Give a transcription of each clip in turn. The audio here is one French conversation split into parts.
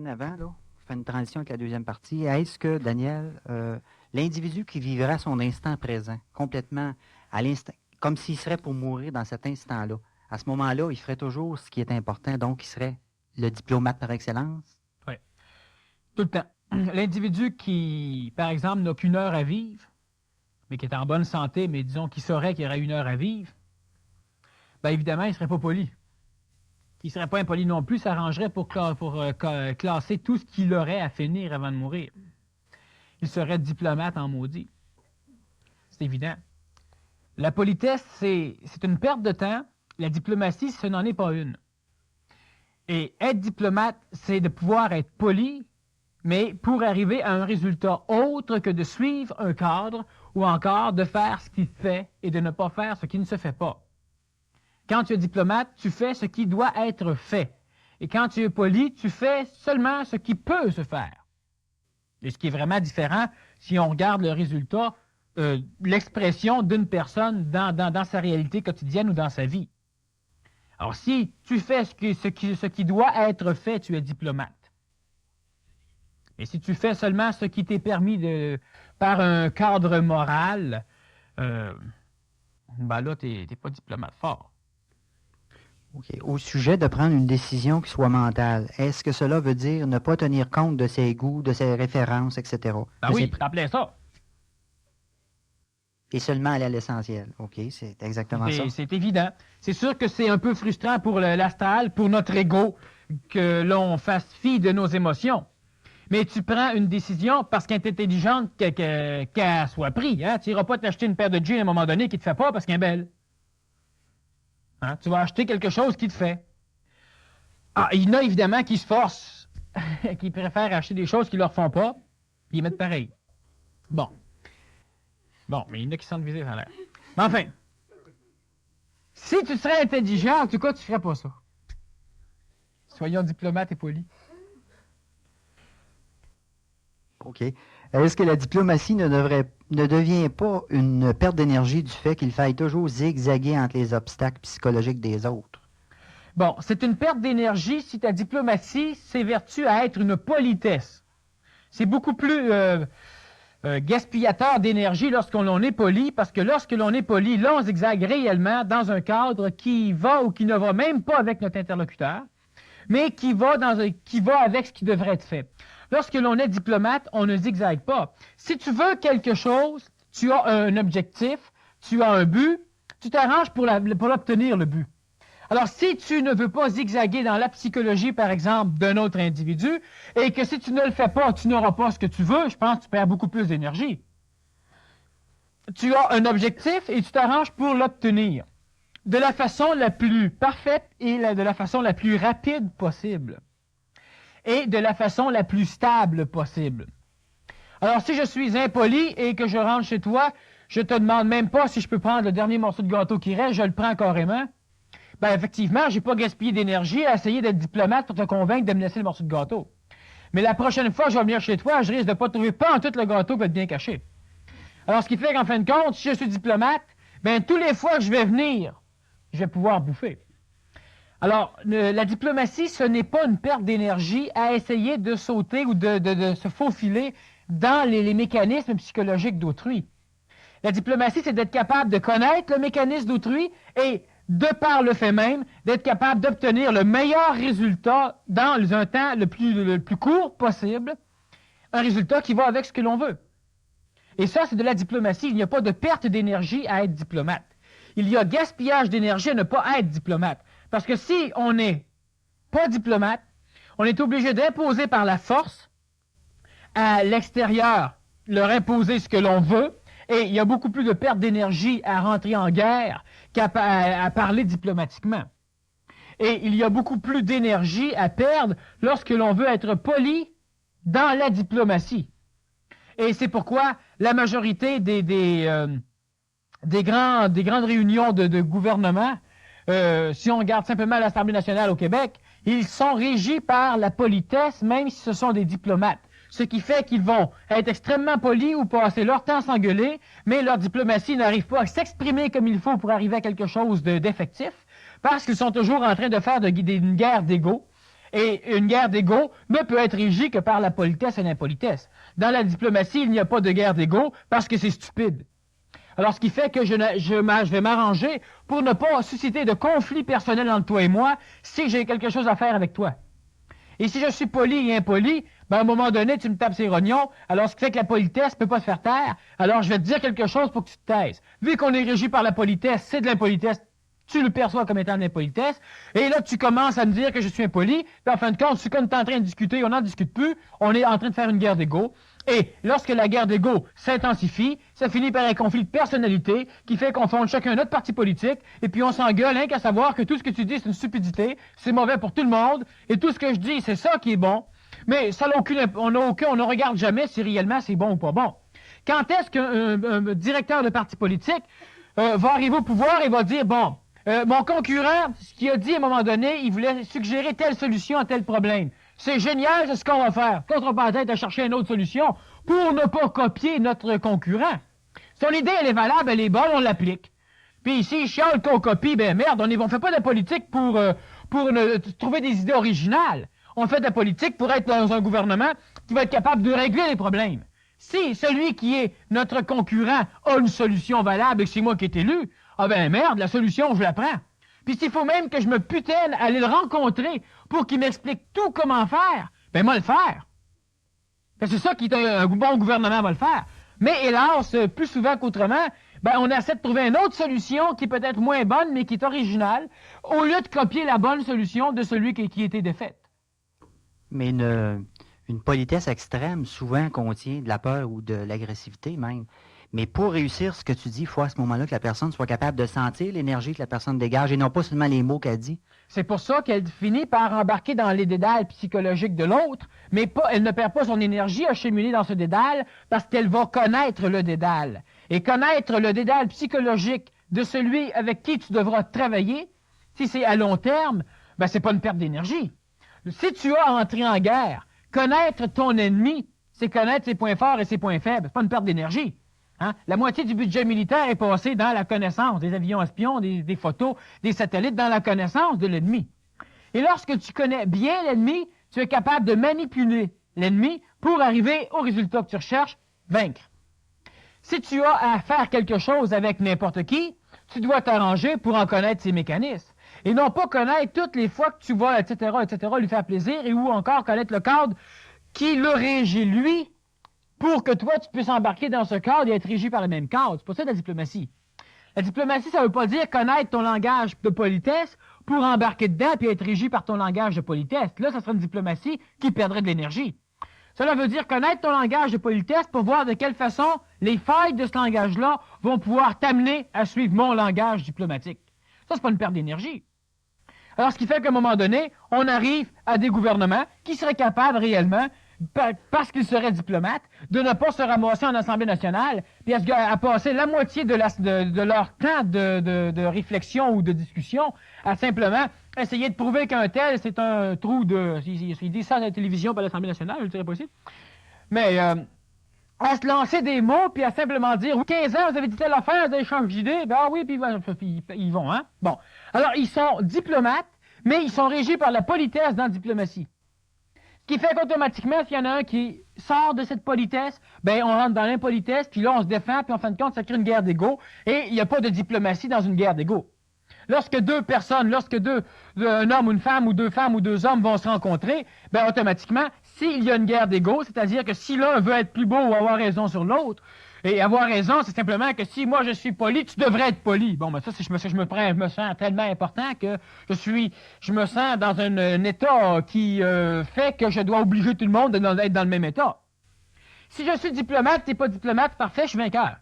Avant, là, on fait une transition avec la deuxième partie. Est-ce que, Daniel, l'individu qui vivra son instant présent, complètement à l'instant, comme s'il serait pour mourir dans cet instant-là, à ce moment-là, il ferait toujours ce qui est important, donc il serait le diplomate par excellence? Oui. Tout le temps. L'individu qui, par exemple, n'a qu'une heure à vivre, mais qui est en bonne santé, mais disons qu'il saurait qu'il y aurait une heure à vivre, bien évidemment, il ne serait pas poli. Il ne serait pas impoli non plus, s'arrangerait pour classer tout ce qu'il aurait à finir avant de mourir. Il serait diplomate en maudit. C'est évident. La politesse, c'est une perte de temps. La diplomatie, ce n'en est pas une. Et être diplomate, c'est de pouvoir être poli, mais pour arriver à un résultat autre que de suivre un cadre ou encore de faire ce qui se fait et de ne pas faire ce qui ne se fait pas. Quand tu es diplomate, tu fais ce qui doit être fait. Et quand tu es poli, tu fais seulement ce qui peut se faire. Et ce qui est vraiment différent, si on regarde le résultat, l'expression d'une personne dans sa réalité quotidienne ou dans sa vie. Alors, si tu fais ce qui doit être fait, tu es diplomate. Et si tu fais seulement ce qui t'est permis par un cadre moral, ben là, tu n'es pas diplomate fort. OK. Au sujet de prendre une décision qui soit mentale, est-ce que cela veut dire ne pas tenir compte de ses goûts, de ses références, etc.? Ben oui, t'appelais ça. Et seulement aller à l'essentiel. OK, c'est exactement ça. C'est évident. C'est sûr que c'est un peu frustrant pour l'astral, pour notre ego, que l'on fasse fi de nos émotions. Mais tu prends une décision parce qu'elle est intelligente qu'elle soit prise. Hein? Tu n'iras pas t'acheter une paire de jeans à un moment donné qui ne te fait pas parce qu'elle est belle. Hein? Tu vas acheter quelque chose qui te fait. Ah, il y en a évidemment qui se forcent, qui préfèrent acheter des choses qui ne leur font pas, puis ils mettent pareil. Bon, mais il y en a qui sont visés à l'air. Mais enfin, si tu serais intelligent, en tout cas, tu ne ferais pas ça. Soyons diplomates et polis. OK. Est-ce que la diplomatie ne devient pas une perte d'énergie du fait qu'il faille toujours zigzaguer entre les obstacles psychologiques des autres? Bon, c'est une perte d'énergie si ta diplomatie s'évertue à être une politesse. C'est beaucoup plus gaspillateur d'énergie lorsque l'on est poli, parce que lorsque l'on est poli, là, on zigzague réellement dans un cadre qui va ou qui ne va même pas avec notre interlocuteur, mais qui va avec ce qui devrait être fait. Lorsque l'on est diplomate, on ne zigzague pas. Si tu veux quelque chose, tu as un objectif, tu as un but, tu t'arranges pour l'obtenir, le but. Alors, si tu ne veux pas zigzaguer dans la psychologie, par exemple, d'un autre individu, et que si tu ne le fais pas, tu n'auras pas ce que tu veux, je pense que tu perds beaucoup plus d'énergie. Tu as un objectif et tu t'arranges pour l'obtenir de la façon la plus parfaite et de la façon la plus rapide possible. Et de la façon la plus stable possible. Alors, si je suis impoli et que je rentre chez toi, je te demande même pas si je peux prendre le dernier morceau de gâteau qui reste, je le prends carrément. Ben, effectivement, j'ai pas gaspillé d'énergie à essayer d'être diplomate pour te convaincre de me laisser le morceau de gâteau. Mais la prochaine fois que je vais venir chez toi, je risque de pas trouver pas en tout le gâteau qui va être bien caché. Alors, ce qui fait qu'en fin de compte, si je suis diplomate, ben, tous les fois que je vais venir, je vais pouvoir bouffer. Alors, la diplomatie, ce n'est pas une perte d'énergie à essayer de sauter ou de se faufiler dans les mécanismes psychologiques d'autrui. La diplomatie, c'est d'être capable de connaître le mécanisme d'autrui et, de par le fait même, d'être capable d'obtenir le meilleur résultat dans un temps le plus court possible, un résultat qui va avec ce que l'on veut. Et ça, c'est de la diplomatie. Il n'y a pas de perte d'énergie à être diplomate. Il y a gaspillage d'énergie à ne pas être diplomate. Parce que si on n'est pas diplomate, on est obligé d'imposer par la force à l'extérieur, leur imposer ce que l'on veut, et il y a beaucoup plus de perte d'énergie à rentrer en guerre qu'à parler diplomatiquement. Et il y a beaucoup plus d'énergie à perdre lorsque l'on veut être poli dans la diplomatie. Et c'est pourquoi la majorité des grandes réunions de gouvernement, si on regarde simplement l'Assemblée nationale au Québec, ils sont régis par la politesse, même si ce sont des diplomates. Ce qui fait qu'ils vont être extrêmement polis ou passer leur temps à s'engueuler, mais leur diplomatie n'arrive pas à s'exprimer comme il faut pour arriver à quelque chose d'effectif, parce qu'ils sont toujours en train de faire une guerre d'ego, Et une guerre d'ego ne peut être régie que par la politesse et l'impolitesse. Dans la diplomatie, il n'y a pas de guerre d'ego parce que c'est stupide. Alors, ce qui fait que je vais m'arranger pour ne pas susciter de conflit personnel entre toi et moi si j'ai quelque chose à faire avec toi. Et si je suis poli et impoli, ben à un moment donné, tu me tapes ses rognons, alors ce qui fait que la politesse ne peut pas se faire taire, alors je vais te dire quelque chose pour que tu te taises. Vu qu'on est régi par la politesse, c'est de l'impolitesse, tu le perçois comme étant de l'impolitesse, et là, tu commences à me dire que je suis impoli, puis en fin de compte, quand tu es en train de discuter, on n'en discute plus, on est en train de faire une guerre d'ego, et lorsque la guerre d'ego s'intensifie, ça finit par un conflit de personnalité qui fait qu'on fonde chacun notre parti politique, et puis on s'engueule, hein, qu'à savoir que tout ce que tu dis, c'est une stupidité, c'est mauvais pour tout le monde, et tout ce que je dis, c'est ça qui est bon, mais ça n'a on ne regarde jamais si réellement c'est bon ou pas bon. Quand est-ce qu'un directeur de parti politique va arriver au pouvoir et va dire, bon, mon concurrent, ce qu'il a dit à un moment donné, il voulait suggérer telle solution à tel problème. C'est génial, c'est ce qu'on va faire. Quand on va peut-être à chercher une autre solution pour ne pas copier notre concurrent. Son idée, elle est valable, elle est bonne, on l'applique. Puis s'il chiale qu'on copie, ben merde, on fait pas de politique pour trouver des idées originales. On fait de la politique pour être dans un gouvernement qui va être capable de régler les problèmes. Si celui qui est notre concurrent a une solution valable et que c'est moi qui est élu, ah ben merde, la solution, je la prends. Puis s'il faut même que je me putaine à aller le rencontrer pour qu'il m'explique tout comment faire, ben moi le faire. C'est ça qui un bon gouvernement va le faire. Mais hélas, plus souvent qu'autrement, ben on essaie de trouver une autre solution qui est peut-être moins bonne, mais qui est originale, au lieu de copier la bonne solution de celui qui était défaite. Mais une politesse extrême souvent contient de la peur ou de l'agressivité même. Mais pour réussir ce que tu dis, il faut à ce moment-là que la personne soit capable de sentir l'énergie que la personne dégage et non pas seulement les mots qu'elle dit. C'est pour ça qu'elle finit par embarquer dans les dédales psychologiques de l'autre, mais elle ne perd pas son énergie à cheminer dans ce dédale parce qu'elle va connaître le dédale. Et connaître le dédale psychologique de celui avec qui tu devras travailler, si c'est à long terme, ben c'est pas une perte d'énergie. Si tu as entré en guerre, connaître ton ennemi, c'est connaître ses points forts et ses points faibles. C'est pas une perte d'énergie. Hein? La moitié du budget militaire est passée dans la connaissance des avions espions, des photos, des satellites, dans la connaissance de l'ennemi. Et lorsque tu connais bien l'ennemi, tu es capable de manipuler l'ennemi pour arriver au résultat que tu recherches, vaincre. Si tu as à faire quelque chose avec n'importe qui, tu dois t'arranger pour en connaître ses mécanismes. Et non pas connaître toutes les fois que tu vas, etc., lui faire plaisir, et ou encore connaître le cadre qui le régit lui, pour que toi, tu puisses embarquer dans ce cadre et être régi par le même cadre. C'est pas ça la diplomatie. La diplomatie, ça veut pas dire connaître ton langage de politesse pour embarquer dedans et être régi par ton langage de politesse. Là, ça serait une diplomatie qui perdrait de l'énergie. Cela veut dire connaître ton langage de politesse pour voir de quelle façon les failles de ce langage-là vont pouvoir t'amener à suivre mon langage diplomatique. Ça, c'est pas une perte d'énergie. Alors, ce qui fait qu'à un moment donné, on arrive à des gouvernements qui seraient capables réellement, parce qu'ils seraient diplomates, de ne pas se ramasser en Assemblée nationale, puis à passer la moitié de leur temps de réflexion ou de discussion à simplement essayer de prouver qu'un tel, c'est un trou de... Il dit ça à la télévision par l'Assemblée nationale, je le dirais pas ici. Mais à se lancer des mots, puis à simplement dire, 15 ans, vous avez dit telle affaire, vous avez changé d'idée, ben ah oui, puis ils vont, hein. Bon. Alors, ils sont diplomates, mais ils sont régis par la politesse dans la diplomatie. Ce qui fait qu'automatiquement, s'il y en a un qui sort de cette politesse, ben on rentre dans l'impolitesse, puis là, on se défend, puis en fin de compte, ça crée une guerre d'ego, et il n'y a pas de diplomatie dans une guerre d'ego. Lorsque deux personnes, un homme ou une femme, ou deux hommes vont se rencontrer, ben automatiquement, s'il y a une guerre d'ego, c'est-à-dire que si l'un veut être plus beau ou avoir raison sur l'autre, et avoir raison, c'est simplement que si moi je suis poli, tu devrais être poli. Bon, ben ça, je me sens tellement important que je me sens dans un état qui fait que je dois obliger tout le monde d'être dans le même état. Si je suis diplomate, t'es pas diplomate, parfait, je suis vainqueur.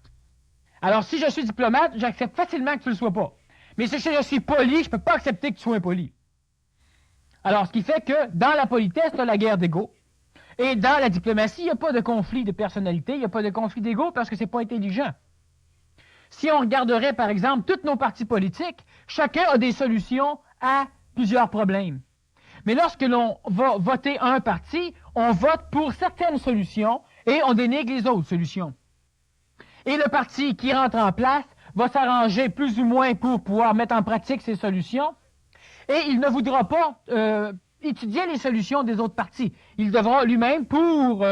Alors, si je suis diplomate, j'accepte facilement que tu le sois pas. Mais si je suis poli, je peux pas accepter que tu sois impoli. Alors, ce qui fait que dans la politesse, tu as la guerre d'ego. Et dans la diplomatie, il n'y a pas de conflit de personnalité, il n'y a pas de conflit d'ego parce que c'est pas intelligent. Si on regarderait, par exemple, tous nos partis politiques, chacun a des solutions à plusieurs problèmes. Mais lorsque l'on va voter un parti, on vote pour certaines solutions et on dénigre les autres solutions. Et le parti qui rentre en place va s'arranger plus ou moins pour pouvoir mettre en pratique ces solutions et il ne voudra pas étudiait les solutions des autres parties. Il devra lui-même, pour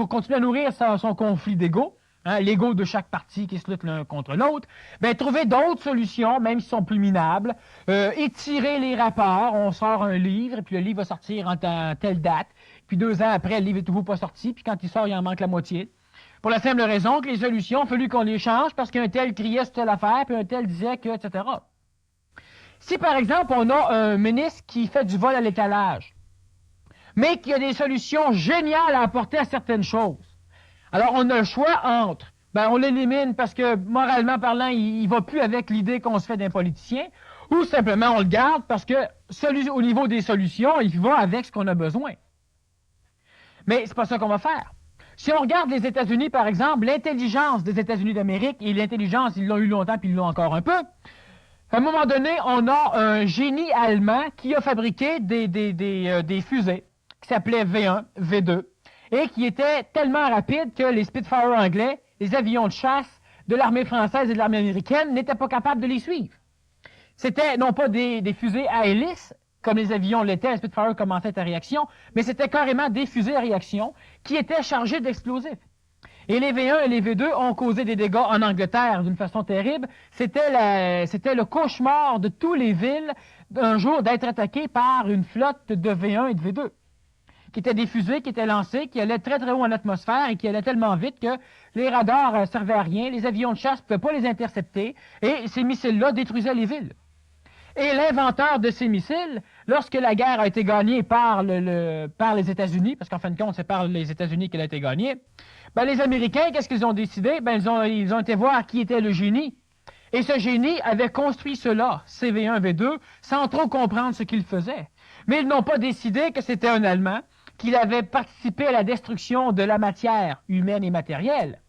continuer à nourrir son conflit d'ego, hein, l'ego de chaque partie qui se lutte l'un contre l'autre, ben, trouver d'autres solutions, même si sont plus minables, étirer les rapports, on sort un livre, puis le livre va sortir en telle date, puis 2 ans après, le livre est toujours pas sorti, puis quand il sort, il en manque la moitié. Pour la simple raison que les solutions, il a fallu qu'on les change parce qu'un tel criait sur telle affaire, puis un tel disait que, etc. Si, par exemple, on a un ministre qui fait du vol à l'étalage, mais qui a des solutions géniales à apporter à certaines choses, alors on a le choix entre, on l'élimine parce que, moralement parlant, il va plus avec l'idée qu'on se fait d'un politicien, ou simplement on le garde parce que, au niveau des solutions, il va avec ce qu'on a besoin. Mais c'est pas ça qu'on va faire. Si on regarde les États-Unis, par exemple, l'intelligence des États-Unis d'Amérique, et l'intelligence, ils l'ont eu longtemps, puis ils l'ont encore un peu, à un moment donné, on a un génie allemand qui a fabriqué des fusées qui s'appelaient V1, V2, et qui étaient tellement rapides que les Spitfire anglais, les avions de chasse de l'armée française et de l'armée américaine, n'étaient pas capables de les suivre. C'était non pas des fusées à hélice, comme les avions l'étaient, les Spitfire commençaient à réaction, mais c'était carrément des fusées à réaction qui étaient chargées d'explosifs. Et les V1 et les V2 ont causé des dégâts en Angleterre d'une façon terrible. C'était le cauchemar de toutes les villes un jour d'être attaquées par une flotte de V1 et de V2, qui étaient des fusées qui étaient lancées, qui allaient très très haut en atmosphère et qui allaient tellement vite que les radars servaient à rien, les avions de chasse ne pouvaient pas les intercepter, et ces missiles-là détruisaient les villes. Et l'inventeur de ces missiles, lorsque la guerre a été gagnée par les États-Unis, parce qu'en fin de compte, c'est par les États-Unis qu'elle a été gagnée, les Américains, qu'est-ce qu'ils ont décidé? Ils ont été voir qui était le génie. Et ce génie avait construit cela, CV1, V2, sans trop comprendre ce qu'il faisait. Mais ils n'ont pas décidé que c'était un Allemand, qu'il avait participé à la destruction de la matière humaine et matérielle.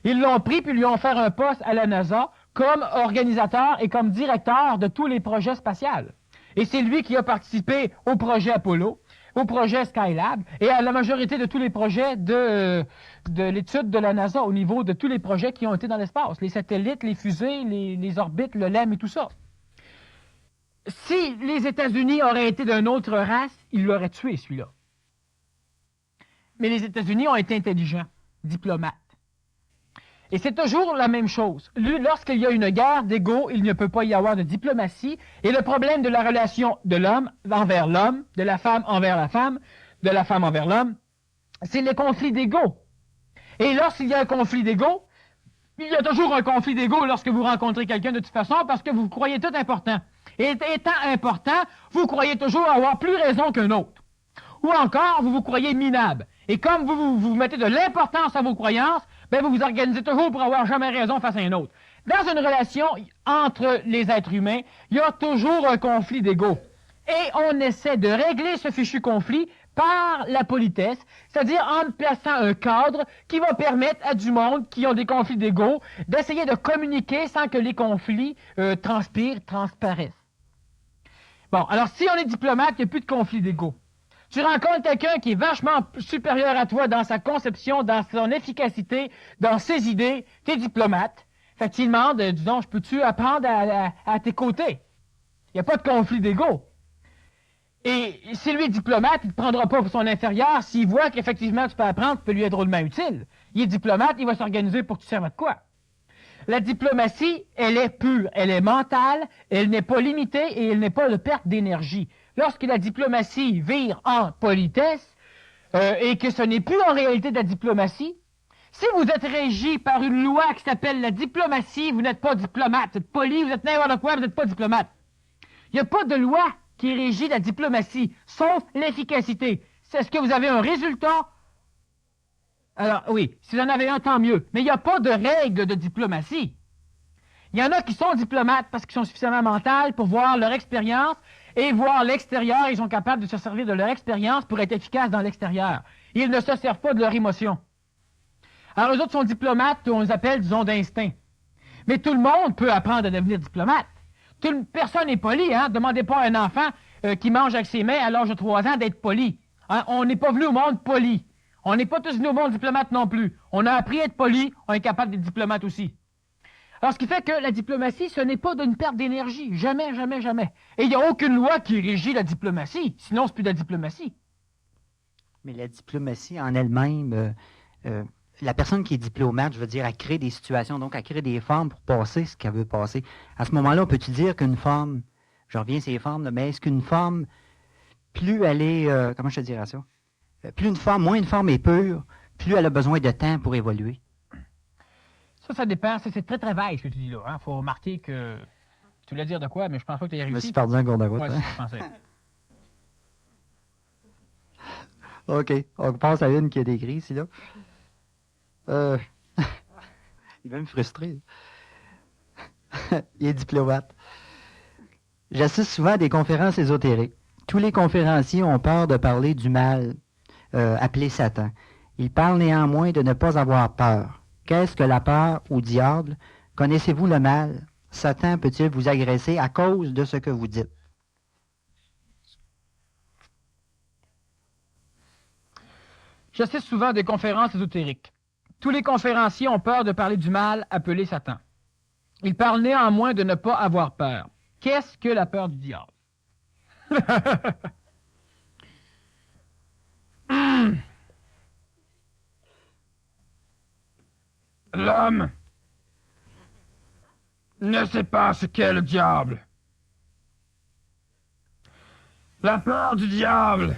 Ils l'ont pris puis lui ont fait un poste à la NASA comme organisateur et comme directeur de tous les projets spatials. Et c'est lui qui a participé au projet Apollo, au projet Skylab et à la majorité de tous les projets de l'étude de la NASA au niveau de tous les projets qui ont été dans l'espace. Les satellites, les fusées, les orbites, le LEM et tout ça. Si les États-Unis auraient été d'une autre race, ils l'auraient tué, celui-là. Mais les États-Unis ont été intelligents, diplomates. Et c'est toujours la même chose. Lorsqu'il y a une guerre d'ego, il ne peut pas y avoir de diplomatie. Et le problème de la relation de l'homme envers l'homme, de la femme envers la femme, de la femme envers l'homme, c'est les conflits d'ego. Et lorsqu'il y a un conflit d'ego, il y a toujours un conflit d'ego lorsque vous rencontrez quelqu'un de toute façon parce que vous vous croyez tout important. Et étant important, vous croyez toujours avoir plus raison qu'un autre. Ou encore, vous vous croyez minable. Et comme vous mettez de l'importance à vos croyances, vous vous organisez toujours pour avoir jamais raison face à un autre. Dans une relation entre les êtres humains, il y a toujours un conflit d'ego. Et on essaie de régler ce fichu conflit par la politesse, c'est-à-dire en plaçant un cadre qui va permettre à du monde qui ont des conflits d'ego d'essayer de communiquer sans que les conflits transparaissent. Bon, alors si on est diplomate, il n'y a plus de conflit d'ego. Tu rencontres quelqu'un qui est vachement supérieur à toi dans sa conception, dans son efficacité, dans ses idées, tu es diplomate. Fait qu'il demande, disons, peux-tu apprendre à tes côtés? Il n'y a pas de conflit d'ego. Et si lui est diplomate, il ne te prendra pas pour son inférieur. S'il voit qu'effectivement tu peux apprendre, tu peux lui être drôlement utile. Il est diplomate, il va s'organiser pour que tu serves à de quoi. La diplomatie, elle est pure, elle est mentale, elle n'est pas limitée et elle n'est pas de perte d'énergie. Lorsque la diplomatie vire en politesse et que ce n'est plus en réalité de la diplomatie, si vous êtes régi par une loi qui s'appelle la diplomatie, vous n'êtes pas diplomate. Vous êtes poli, vous êtes n'importe quoi, vous n'êtes pas diplomate. Il n'y a pas de loi qui régit la diplomatie, sauf l'efficacité. Est-ce que vous avez un résultat? Alors oui, si vous en avez un, tant mieux. Mais il n'y a pas de règle de diplomatie. Il y en a qui sont diplomates parce qu'ils sont suffisamment mentaux pour voir leur expérience et voir l'extérieur. Ils sont capables de se servir de leur expérience pour être efficaces dans l'extérieur. Ils ne se servent pas de leur émotion. Alors, eux autres sont diplomates, on les appelle, disons, d'instinct. Mais tout le monde peut apprendre à devenir diplomate. Personne n'est poli, hein? Demandez pas à un enfant qui mange avec ses mains à l'âge de 3 ans d'être poli. Hein? On n'est pas venu au monde poli. On n'est pas tous venus au monde diplomates non plus. On a appris à être poli, on est capable d'être diplomate aussi. Alors, ce qui fait que la diplomatie, ce n'est pas d'une perte d'énergie. Jamais, jamais, jamais. Et il n'y a aucune loi qui régit la diplomatie. Sinon, c'est plus de la diplomatie. Mais la diplomatie en elle-même, la personne qui est diplomate, je veux dire, elle crée des situations, donc elle crée des formes pour passer ce qu'elle veut passer. À ce moment-là, on peut-tu dire qu'une forme, je reviens sur les formes, là, mais est-ce qu'une forme, plus elle est, comment je te dirais ça? Moins une forme est pure, plus elle a besoin de temps pour évoluer. Ça dépend. C'est très, très vague, ce que tu dis là. Il faut remarquer que... Tu voulais dire de quoi, mais je pense pas que tu aies réussi. Je me suis perdu en cours de route. Ouais, Hein? c'est ce que je pensais. OK. On passe à une qui est écrite ici, là. Il va me frustrer. Il est diplomate. J'assiste souvent à des conférences ésotériques. Tous les conférenciers ont peur de parler du mal, appelé Satan. Ils parlent néanmoins de ne pas avoir peur. Qu'est-ce que la peur au diable? Connaissez-vous le mal? Satan peut-il vous agresser à cause de ce que vous dites? J'assiste souvent à des conférences ésotériques. Tous les conférenciers ont peur de parler du mal appelé Satan. Ils parlent néanmoins de ne pas avoir peur. Qu'est-ce que la peur du diable? L'homme ne sait pas ce qu'est le diable. La peur du diable.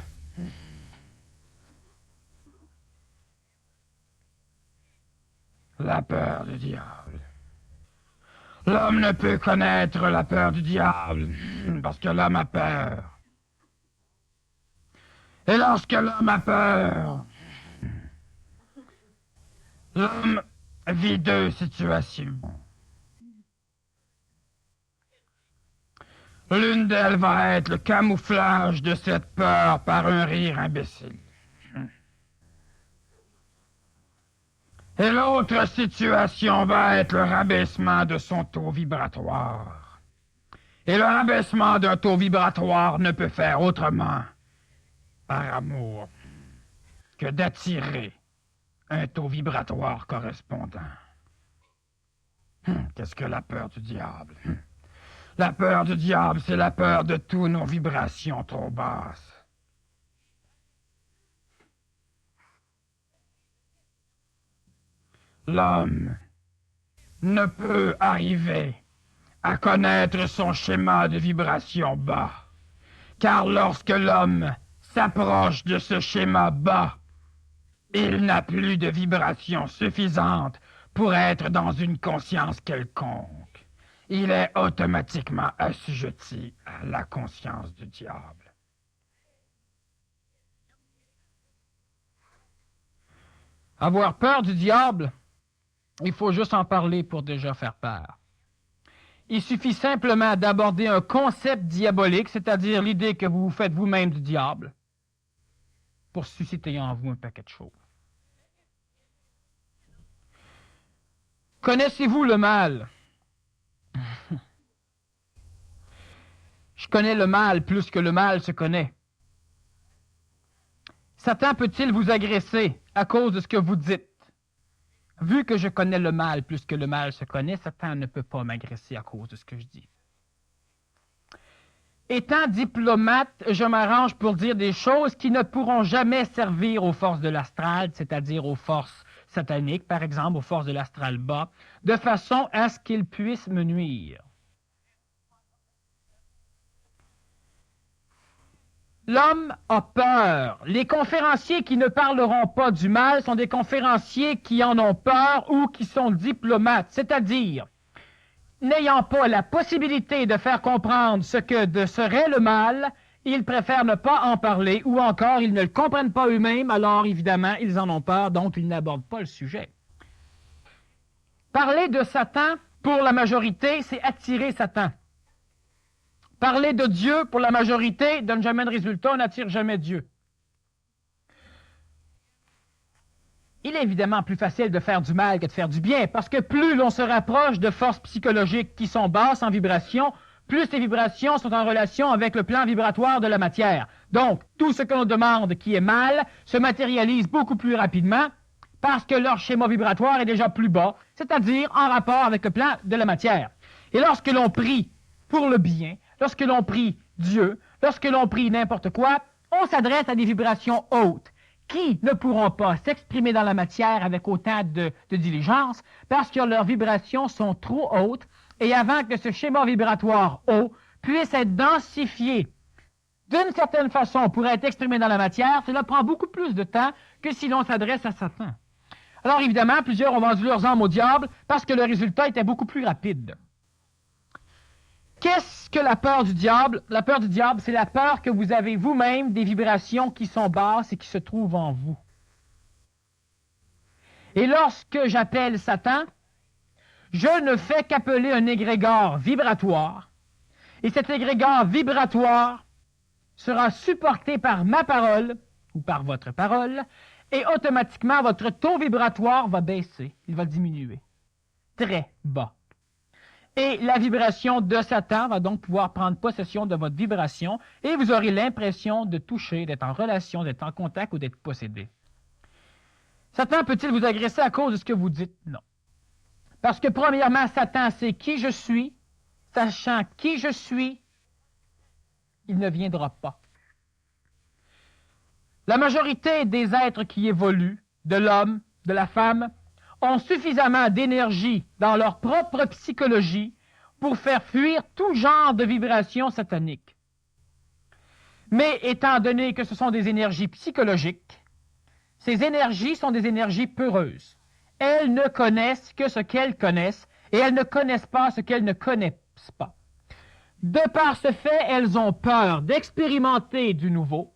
La peur du diable. L'homme ne peut connaître la peur du diable parce que l'homme a peur. Et lorsque l'homme a peur, l'homme vit deux situations. L'une d'elles va être le camouflage de cette peur par un rire imbécile. Et l'autre situation va être le rabaissement de son taux vibratoire. Et le rabaissement d'un taux vibratoire ne peut faire autrement, par amour, que d'attirer un taux vibratoire correspondant. Qu'est-ce que la peur du diable? La peur du diable, c'est la peur de toutes nos vibrations trop basses. L'homme ne peut arriver à connaître son schéma de vibration bas, car lorsque l'homme s'approche de ce schéma bas, il n'a plus de vibration suffisante pour être dans une conscience quelconque. Il est automatiquement assujetti à la conscience du diable. Avoir peur du diable, il faut juste en parler pour déjà faire peur. Il suffit simplement d'aborder un concept diabolique, c'est-à-dire l'idée que vous vous faites vous-même du diable, pour susciter en vous un paquet de choses. Connaissez-vous le mal? Je connais le mal plus que le mal se connaît. Satan peut-il vous agresser à cause de ce que vous dites? Vu que je connais le mal plus que le mal se connaît, Satan ne peut pas m'agresser à cause de ce que je dis. Étant diplomate, je m'arrange pour dire des choses qui ne pourront jamais servir aux forces de l'astral, c'est-à-dire aux forces sataniques, par exemple, aux forces de l'astral bas, de façon à ce qu'ils puissent me nuire. L'homme a peur. Les conférenciers qui ne parleront pas du mal sont des conférenciers qui en ont peur ou qui sont diplomates, c'est-à-dire n'ayant pas la possibilité de faire comprendre ce que serait le mal, ils préfèrent ne pas en parler ou encore ils ne le comprennent pas eux-mêmes, alors évidemment ils en ont peur, donc ils n'abordent pas le sujet. Parler de Satan pour la majorité, c'est attirer Satan. Parler de Dieu pour la majorité donne jamais de résultat, on n'attire jamais Dieu. Il est évidemment plus facile de faire du mal que de faire du bien, parce que plus l'on se rapproche de forces psychologiques qui sont basses en vibration, plus ces vibrations sont en relation avec le plan vibratoire de la matière. Donc, tout ce que l'on demande qui est mal se matérialise beaucoup plus rapidement, parce que leur schéma vibratoire est déjà plus bas, c'est-à-dire en rapport avec le plan de la matière. Et lorsque l'on prie pour le bien, lorsque l'on prie Dieu, lorsque l'on prie n'importe quoi, on s'adresse à des vibrations hautes qui ne pourront pas s'exprimer dans la matière avec autant de diligence parce que leurs vibrations sont trop hautes et avant que ce schéma vibratoire haut puisse être densifié d'une certaine façon pour être exprimé dans la matière, cela prend beaucoup plus de temps que si l'on s'adresse à Satan. Alors évidemment, plusieurs ont vendu leurs âmes au diable parce que le résultat était beaucoup plus rapide. Qu'est-ce que la peur du diable? La peur du diable, c'est la peur que vous avez vous-même des vibrations qui sont basses et qui se trouvent en vous. Et lorsque j'appelle Satan, je ne fais qu'appeler un égrégore vibratoire. Et cet égrégore vibratoire sera supporté par ma parole ou par votre parole et automatiquement votre taux vibratoire va baisser, il va diminuer. Très bas. Et la vibration de Satan va donc pouvoir prendre possession de votre vibration et vous aurez l'impression de toucher, d'être en relation, d'être en contact ou d'être possédé. Satan peut-il vous agresser à cause de ce que vous dites? Non. Parce que premièrement, Satan sait qui je suis. Sachant qui je suis, il ne viendra pas. La majorité des êtres qui évoluent, de l'homme, de la femme, ont suffisamment d'énergie dans leur propre psychologie pour faire fuir tout genre de vibrations sataniques. Mais étant donné que ce sont des énergies psychologiques, ces énergies sont des énergies peureuses. Elles ne connaissent que ce qu'elles connaissent et elles ne connaissent pas ce qu'elles ne connaissent pas. De par ce fait, elles ont peur d'expérimenter du nouveau.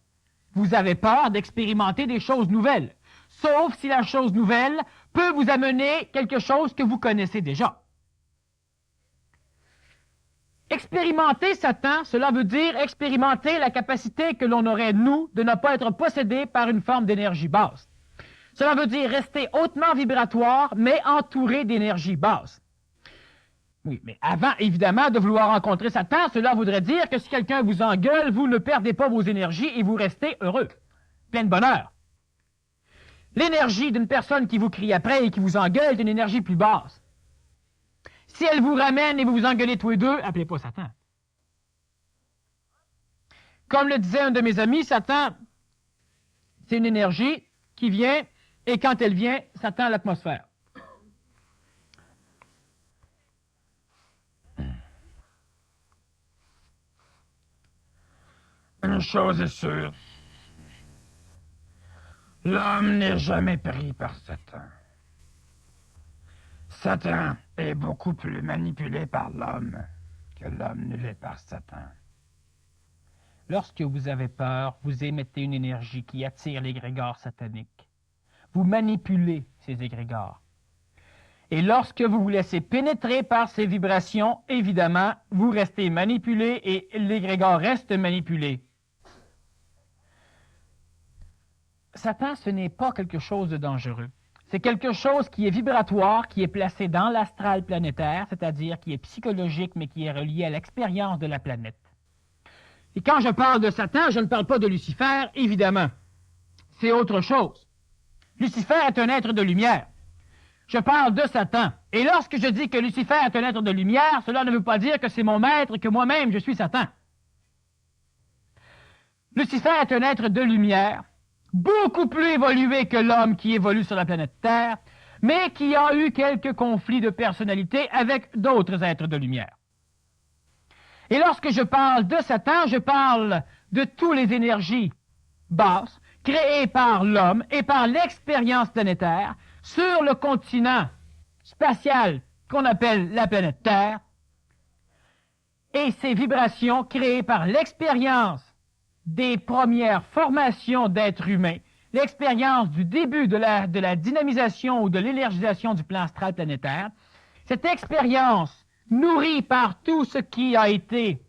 Vous avez peur d'expérimenter des choses nouvelles, sauf si la chose nouvelle peut vous amener quelque chose que vous connaissez déjà. Expérimenter Satan, cela veut dire expérimenter la capacité que l'on aurait, nous, de ne pas être possédés par une forme d'énergie basse. Cela veut dire rester hautement vibratoire, mais entouré d'énergie basse. Oui, mais avant, évidemment, de vouloir rencontrer Satan, cela voudrait dire que si quelqu'un vous engueule, vous ne perdez pas vos énergies et vous restez heureux, plein de bonheur. L'énergie d'une personne qui vous crie après et qui vous engueule est une énergie plus basse. Si elle vous ramène et vous vous engueulez tous les deux, appelez pas Satan. Comme le disait un de mes amis, Satan, c'est une énergie qui vient et quand elle vient, ça tend l'atmosphère. Une chose est sûre, l'homme n'est jamais pris par Satan. Satan est beaucoup plus manipulé par l'homme que l'homme ne l'est par Satan. Lorsque vous avez peur, vous émettez une énergie qui attire l'égrégore satanique. Vous manipulez ces égrégores. Et lorsque vous vous laissez pénétrer par ces vibrations, évidemment, vous restez manipulé et l'égrégore reste manipulé. Satan, ce n'est pas quelque chose de dangereux. C'est quelque chose qui est vibratoire, qui est placé dans l'astral planétaire, c'est-à-dire qui est psychologique, mais qui est relié à l'expérience de la planète. Et quand je parle de Satan, je ne parle pas de Lucifer, évidemment. C'est autre chose. Lucifer est un être de lumière. Je parle de Satan. Et lorsque je dis que Lucifer est un être de lumière, cela ne veut pas dire que c'est mon maître, que moi-même je suis Satan. Lucifer est un être de lumière, beaucoup plus évolué que l'homme qui évolue sur la planète Terre, mais qui a eu quelques conflits de personnalité avec d'autres êtres de lumière. Et lorsque je parle de Satan, je parle de toutes les énergies basses créées par l'homme et par l'expérience planétaire sur le continent spatial qu'on appelle la planète Terre, et ces vibrations créées par l'expérience des premières formations d'êtres humains, l'expérience du début de la dynamisation ou de l'énergisation du plan astral planétaire, cette expérience nourrie par tout ce qui a été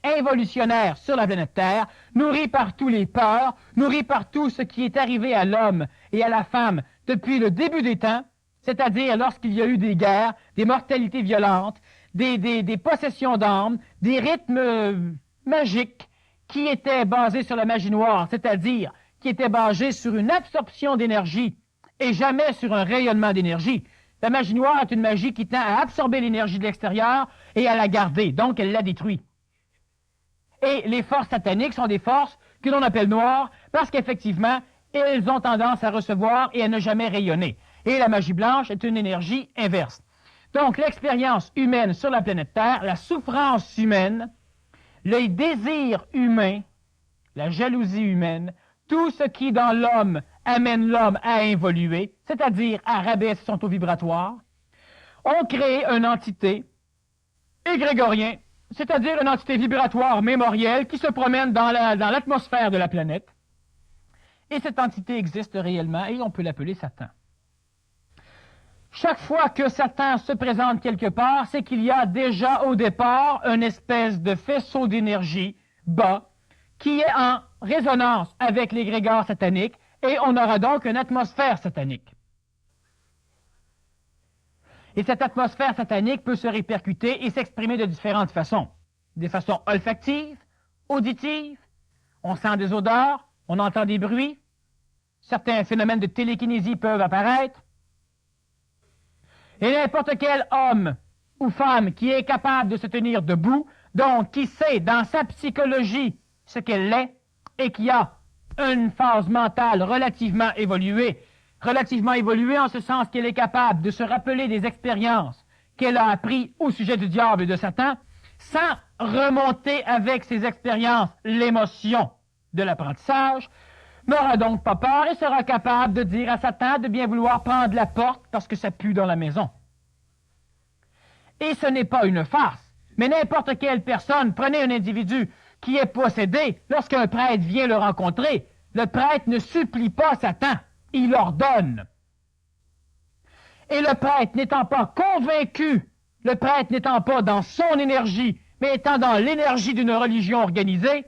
involutionnaire sur la planète Terre, nourrie par tous les peurs, nourrie par tout ce qui est arrivé à l'homme et à la femme depuis le début des temps, c'est-à-dire lorsqu'il y a eu des guerres, des mortalités violentes, des possessions d'âmes, des rythmes magiques qui étaient basés sur la magie noire, c'est-à-dire qui étaient basés sur une absorption d'énergie et jamais sur un rayonnement d'énergie. La magie noire est une magie qui tend à absorber l'énergie de l'extérieur et à la garder, donc elle la détruit. Et les forces sataniques sont des forces que l'on appelle noires parce qu'effectivement, elles ont tendance à recevoir et à ne jamais rayonner. Et la magie blanche est une énergie inverse. Donc l'expérience humaine sur la planète Terre, la souffrance humaine, le désir humain, la jalousie humaine, tout ce qui dans l'homme amène l'homme à évoluer, c'est-à-dire à rabaisser son taux vibratoire, ont créé une entité égrégorien, c'est-à-dire une entité vibratoire mémorielle qui se promène dans l'atmosphère de la planète. Et cette entité existe réellement et on peut l'appeler Satan. Chaque fois que Satan se présente quelque part, c'est qu'il y a déjà au départ une espèce de faisceau d'énergie bas qui est en résonance avec l'égrégore satanique et on aura donc une atmosphère satanique. Et cette atmosphère satanique peut se répercuter et s'exprimer de différentes façons. Des façons olfactives, auditives, on sent des odeurs, on entend des bruits, certains phénomènes de télékinésie peuvent apparaître. Et n'importe quel homme ou femme qui est capable de se tenir debout, donc qui sait dans sa psychologie ce qu'elle est et qui a une phase mentale relativement évoluée en ce sens qu'elle est capable de se rappeler des expériences qu'elle a apprises au sujet du diable et de Satan, sans remonter avec ces expériences l'émotion de l'apprentissage, n'aura donc pas peur et sera capable de dire à Satan de bien vouloir prendre la porte parce que ça pue dans la maison. Et ce n'est pas une farce, mais n'importe quelle personne, prenez un individu qui est possédé, lorsqu'un prêtre vient le rencontrer, le prêtre ne supplie pas Satan, il ordonne. Et le prêtre n'étant pas convaincu, le prêtre n'étant pas dans son énergie, mais étant dans l'énergie d'une religion organisée,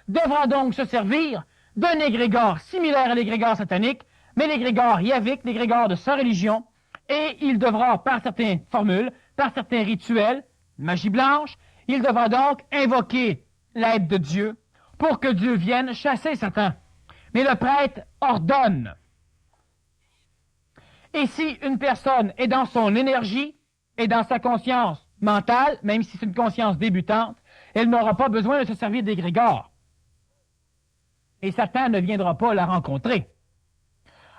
devra donc se servir d'un égrégore similaire à l'égrégore satanique, mais l'égrégore yavique, l'égrégore de sa religion, et il devra, par certaines formules, par certains rituels, magie blanche, il devra donc invoquer l'aide de Dieu pour que Dieu vienne chasser Satan. Mais le prêtre ordonne. Et si une personne est dans son énergie et dans sa conscience mentale, même si c'est une conscience débutante, elle n'aura pas besoin de se servir d'égrégore. Et Satan ne viendra pas la rencontrer.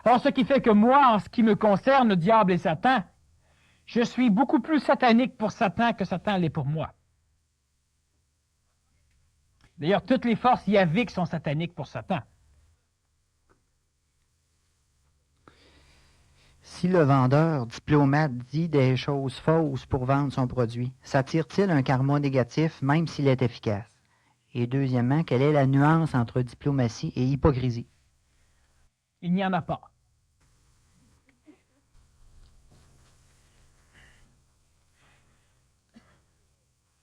Alors, ce qui fait que moi, en ce qui me concerne, le diable et Satan, je suis beaucoup plus satanique pour Satan que Satan l'est pour moi. D'ailleurs, toutes les forces yaviques sont sataniques pour Satan. Si le vendeur diplomate dit des choses fausses pour vendre son produit, s'attire-t-il un karma négatif même s'il est efficace? Et deuxièmement, quelle est la nuance entre diplomatie et hypocrisie? Il n'y en a pas.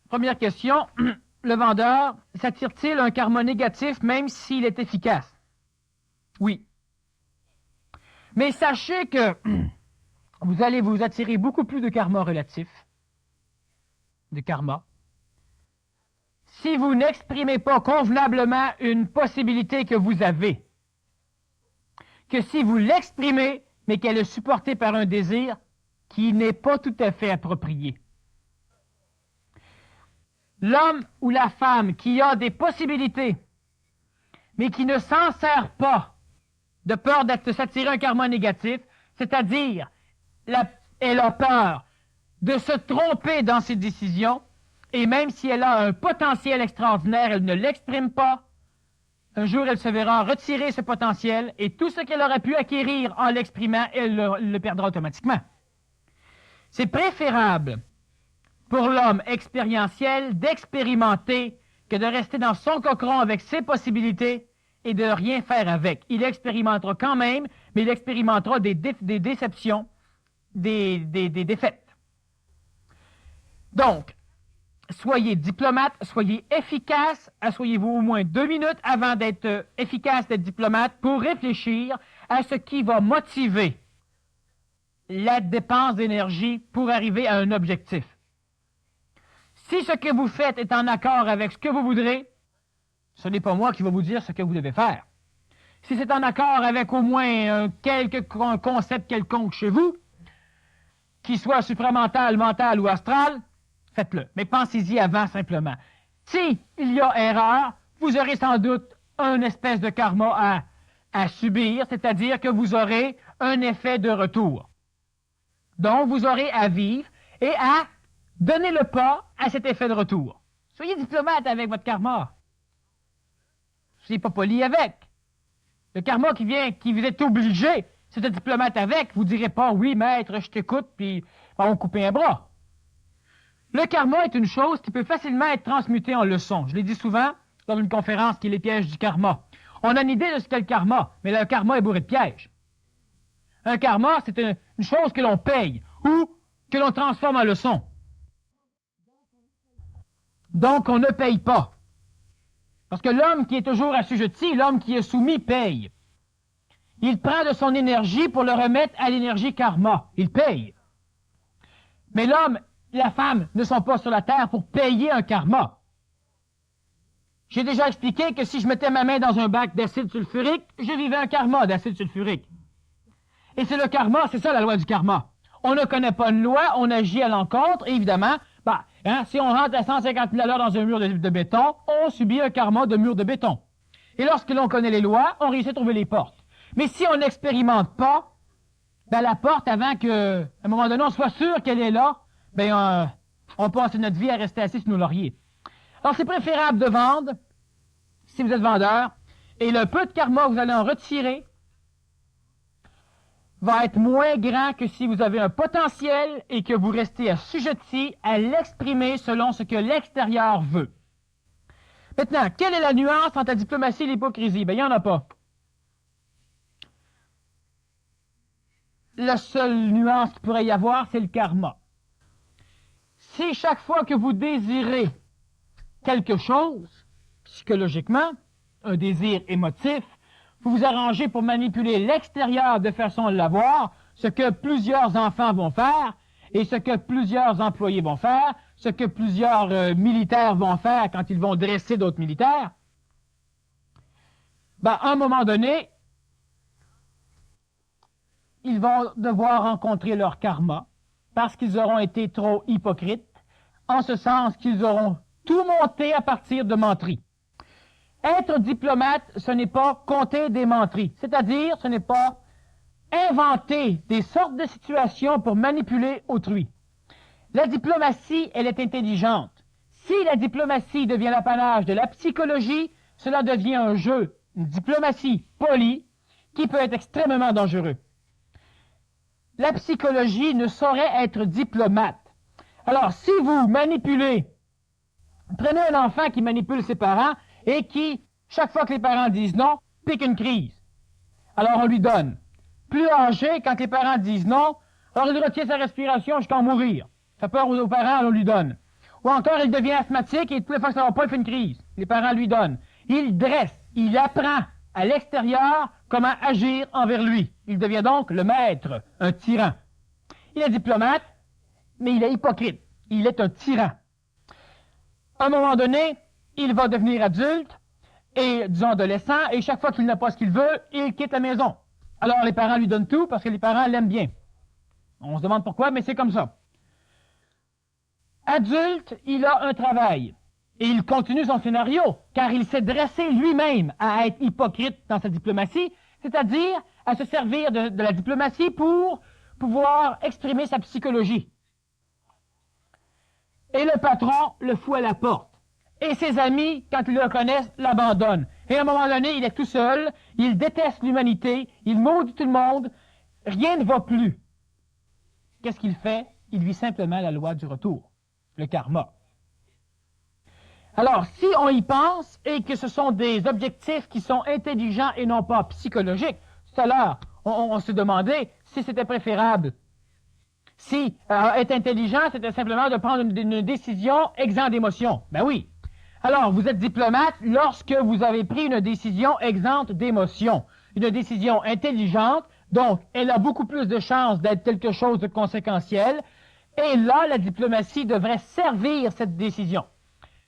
Première question, le vendeur s'attire-t-il un karma négatif même s'il est efficace? Oui. Mais sachez que vous allez vous attirer beaucoup plus de karma relatif, de karma, si vous n'exprimez pas convenablement une possibilité que vous avez, que si vous l'exprimez, mais qu'elle est supportée par un désir qui n'est pas tout à fait approprié. L'homme ou la femme qui a des possibilités, mais qui ne s'en sert pas, de peur de s'attirer un karma négatif, c'est-à-dire, elle a peur de se tromper dans ses décisions, et même si elle a un potentiel extraordinaire, elle ne l'exprime pas. Un jour, elle se verra retirer ce potentiel, et tout ce qu'elle aurait pu acquérir en l'exprimant, elle le perdra automatiquement. C'est préférable pour l'homme expérientiel d'expérimenter que de rester dans son cochon avec ses possibilités et de rien faire avec. Il expérimentera quand même, mais il expérimentera des déceptions, des défaites. Donc, soyez diplomate, soyez efficace, asseyez-vous au moins 2 minutes avant d'être efficace, d'être diplomate, pour réfléchir à ce qui va motiver la dépense d'énergie pour arriver à un objectif. Si ce que vous faites est en accord avec ce que vous voudrez, ce n'est pas moi qui vais vous dire ce que vous devez faire. si c'est en accord avec au moins un concept quelconque chez vous, qu'il soit supramental, mental ou astral, faites-le. Mais pensez-y avant simplement. Si il y a erreur, vous aurez sans doute un espèce de karma à subir, c'est-à-dire que vous aurez un effet de retour. Donc, vous aurez à vivre et à donner le pas à cet effet de retour. Soyez diplomate avec votre karma. Soyez pas poli avec. Le karma qui vous est obligé, c'est un diplomate avec. Vous ne direz pas, oui, maître, je t'écoute, puis on va couper un bras. Le karma est une chose qui peut facilement être transmutée en leçon. Je l'ai dit souvent dans une conférence qui est les pièges du karma. On a une idée de ce qu'est le karma, mais le karma est bourré de pièges. Un karma, c'est une chose que l'on paye ou que l'on transforme en leçon. Donc, on ne paye pas. Parce que l'homme qui est toujours assujetti, l'homme qui est soumis, paye. Il prend de son énergie pour le remettre à l'énergie karma. Il paye. Mais l'homme et la femme ne sont pas sur la terre pour payer un karma. J'ai déjà expliqué que si je mettais ma main dans un bac d'acide sulfurique, je vivais un karma d'acide sulfurique. Et c'est le karma, c'est ça la loi du karma. On ne connaît pas une loi, on agit à l'encontre, et évidemment, si on rentre à 150 000 à l'heure dans un mur de béton, on subit un karma de mur de béton. Et lorsque l'on connaît les lois, on réussit à trouver les portes. Mais si on n'expérimente pas, la porte, avant qu'à un moment donné, on soit sûr qu'elle est là, on passe notre vie à rester assis sur nos lauriers. Alors, c'est préférable de vendre, si vous êtes vendeur, et le peu de karma que vous allez en retirer va être moins grand que si vous avez un potentiel et que vous restez assujetti à l'exprimer selon ce que l'extérieur veut. Maintenant, quelle est la nuance entre la diplomatie et l'hypocrisie? Il n'y en a pas. La seule nuance qu'il pourrait y avoir, c'est le karma. Si chaque fois que vous désirez quelque chose, psychologiquement, un désir émotif, vous vous arrangez pour manipuler l'extérieur de façon à l'avoir, ce que plusieurs enfants vont faire, et ce que plusieurs employés vont faire, ce que plusieurs militaires vont faire quand ils vont dresser d'autres militaires, à un moment donné, ils vont devoir rencontrer leur karma, parce qu'ils auront été trop hypocrites, en ce sens qu'ils auront tout monté à partir de menteries. Être diplomate, ce n'est pas compter des menteries, c'est-à-dire ce n'est pas inventer des sortes de situations pour manipuler autrui. La diplomatie, elle est intelligente. Si la diplomatie devient l'apanage de la psychologie, cela devient un jeu, une diplomatie polie, qui peut être extrêmement dangereux. La psychologie ne saurait être diplomate. Alors, si vous manipulez, prenez un enfant qui manipule ses parents et qui, chaque fois que les parents disent non, pique une crise. Alors, on lui donne. Plus âgé, quand les parents disent non, alors il retient sa respiration jusqu'à en mourir. Ça fait peur aux parents, on lui donne. Ou encore, il devient asthmatique et toutes les fois que ça ne va pas, il fait une crise. Les parents lui donnent. Il dresse, il apprend à l'extérieur comment agir envers lui. Il devient donc le maître, un tyran. Il est diplomate, mais il est hypocrite. Il est un tyran. À un moment donné, il va devenir adulte, et disons adolescent, et chaque fois qu'il n'a pas ce qu'il veut, il quitte la maison. Alors les parents lui donnent tout parce que les parents l'aiment bien. On se demande pourquoi, mais c'est comme ça. Adulte, il a un travail. Et il continue son scénario, car il s'est dressé lui-même à être hypocrite dans sa diplomatie, c'est-à-dire à se servir de la diplomatie pour pouvoir exprimer sa psychologie. Et le patron le fout à la porte. Et ses amis, quand ils le reconnaissent, l'abandonnent. Et à un moment donné, il est tout seul, il déteste l'humanité, il maudit tout le monde, rien ne va plus. Qu'est-ce qu'il fait? Il vit simplement la loi du retour, le karma. Alors, si on y pense, et que ce sont des objectifs qui sont intelligents et non pas psychologiques, tout à l'heure, on se demandait si c'était préférable. Si être intelligent, c'était simplement de prendre une décision exempte d'émotion. Ben oui. Alors, vous êtes diplomate lorsque vous avez pris une décision exempte d'émotion. Une décision intelligente, donc elle a beaucoup plus de chances d'être quelque chose de conséquentiel. Et là, la diplomatie devrait servir cette décision.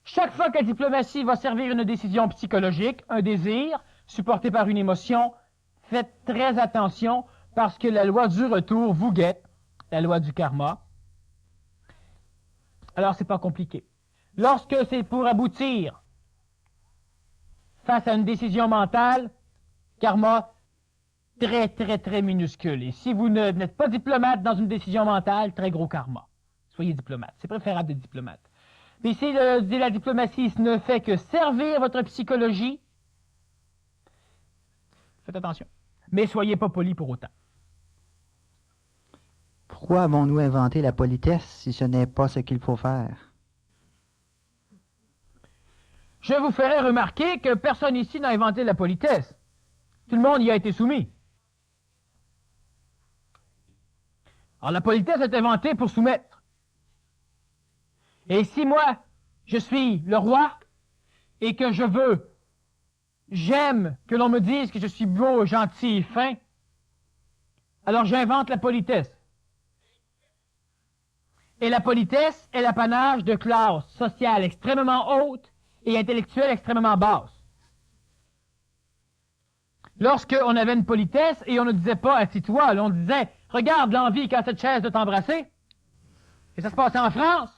Chaque fois que la diplomatie va servir une décision psychologique, un désir, supporté par une émotion, faites très attention parce que la loi du retour vous guette, la loi du karma. Alors, c'est pas compliqué. Lorsque c'est pour aboutir face à une décision mentale, karma très, très, très minuscule. Et si vous n'êtes pas diplomate dans une décision mentale, très gros karma. Soyez diplomate. C'est préférable d'être diplomate. Mais si la diplomatie ne fait que servir votre psychologie, faites attention. Mais soyez pas poli pour autant. Pourquoi avons-nous inventé la politesse si ce n'est pas ce qu'il faut faire? Je vous ferai remarquer que personne ici n'a inventé la politesse. Tout le monde y a été soumis. Alors la politesse est inventée pour soumettre. Et si moi, je suis le roi et que j'aime que l'on me dise que je suis beau, gentil et fin, alors j'invente la politesse. Et la politesse est l'apanage de classes sociales extrêmement hautes et intellectuelles extrêmement basses. Lorsqu'on avait une politesse et on ne disait pas « assis-toi », on disait « regarde l'envie qu'a cette chaise de t'embrasser ». Et ça se passait en France,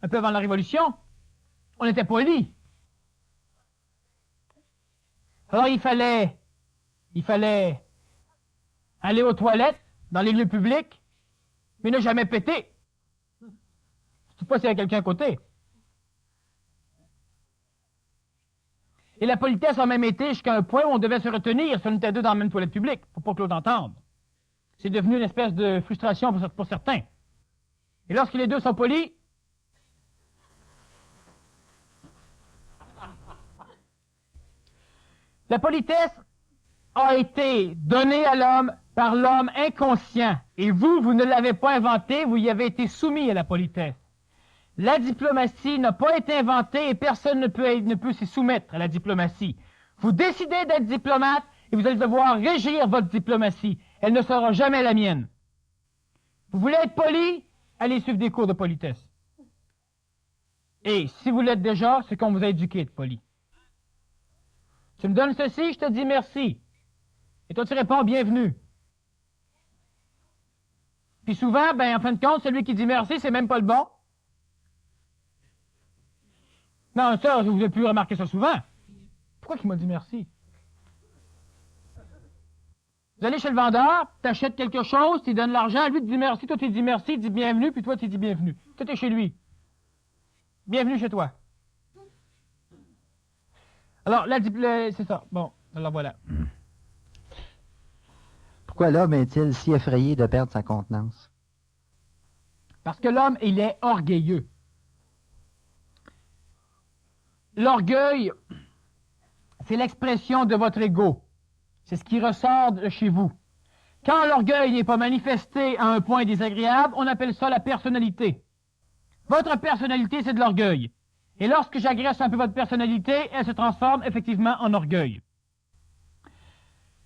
un peu avant la Révolution. On était polis. Alors il fallait aller aux toilettes dans les lieux publics, mais ne jamais péter. Je ne sais pas s'il y a quelqu'un à côté. Et la politesse a même été jusqu'à un point où on devait se retenir si on était deux dans la même toilette publique, pour pas que l'autre entende. C'est devenu une espèce de frustration pour certains. Et lorsque les deux sont polis, la politesse a été donnée à l'homme par l'homme inconscient. Et vous ne l'avez pas inventée, vous y avez été soumis à la politesse. La diplomatie n'a pas été inventée et personne ne peut s'y soumettre à la diplomatie. Vous décidez d'être diplomate et vous allez devoir régir votre diplomatie. Elle ne sera jamais la mienne. Vous voulez être poli? Allez suivre des cours de politesse. Et si vous l'êtes déjà, c'est qu'on vous a éduqué à être poli. Tu me donnes ceci, je te dis merci. Et toi, tu réponds bienvenue. Puis souvent, en fin de compte, celui qui dit merci, c'est même pas le bon. Non, ça, vous avez pu remarquer ça souvent. Pourquoi il m'a dit merci? Vous allez chez le vendeur, tu achètes quelque chose, tu lui donnes l'argent, lui te dit merci, toi tu dis merci, il dit bienvenue, puis toi tu dis bienvenue. Toi t'es chez lui. Bienvenue chez toi. Alors, c'est ça. Bon, alors voilà. Pourquoi l'homme est-il si effrayé de perdre sa contenance? Parce que l'homme, il est orgueilleux. L'orgueil, c'est l'expression de votre ego. C'est ce qui ressort de chez vous. Quand l'orgueil n'est pas manifesté à un point désagréable, on appelle ça la personnalité. Votre personnalité, c'est de l'orgueil. Et lorsque j'agresse un peu votre personnalité, elle se transforme effectivement en orgueil.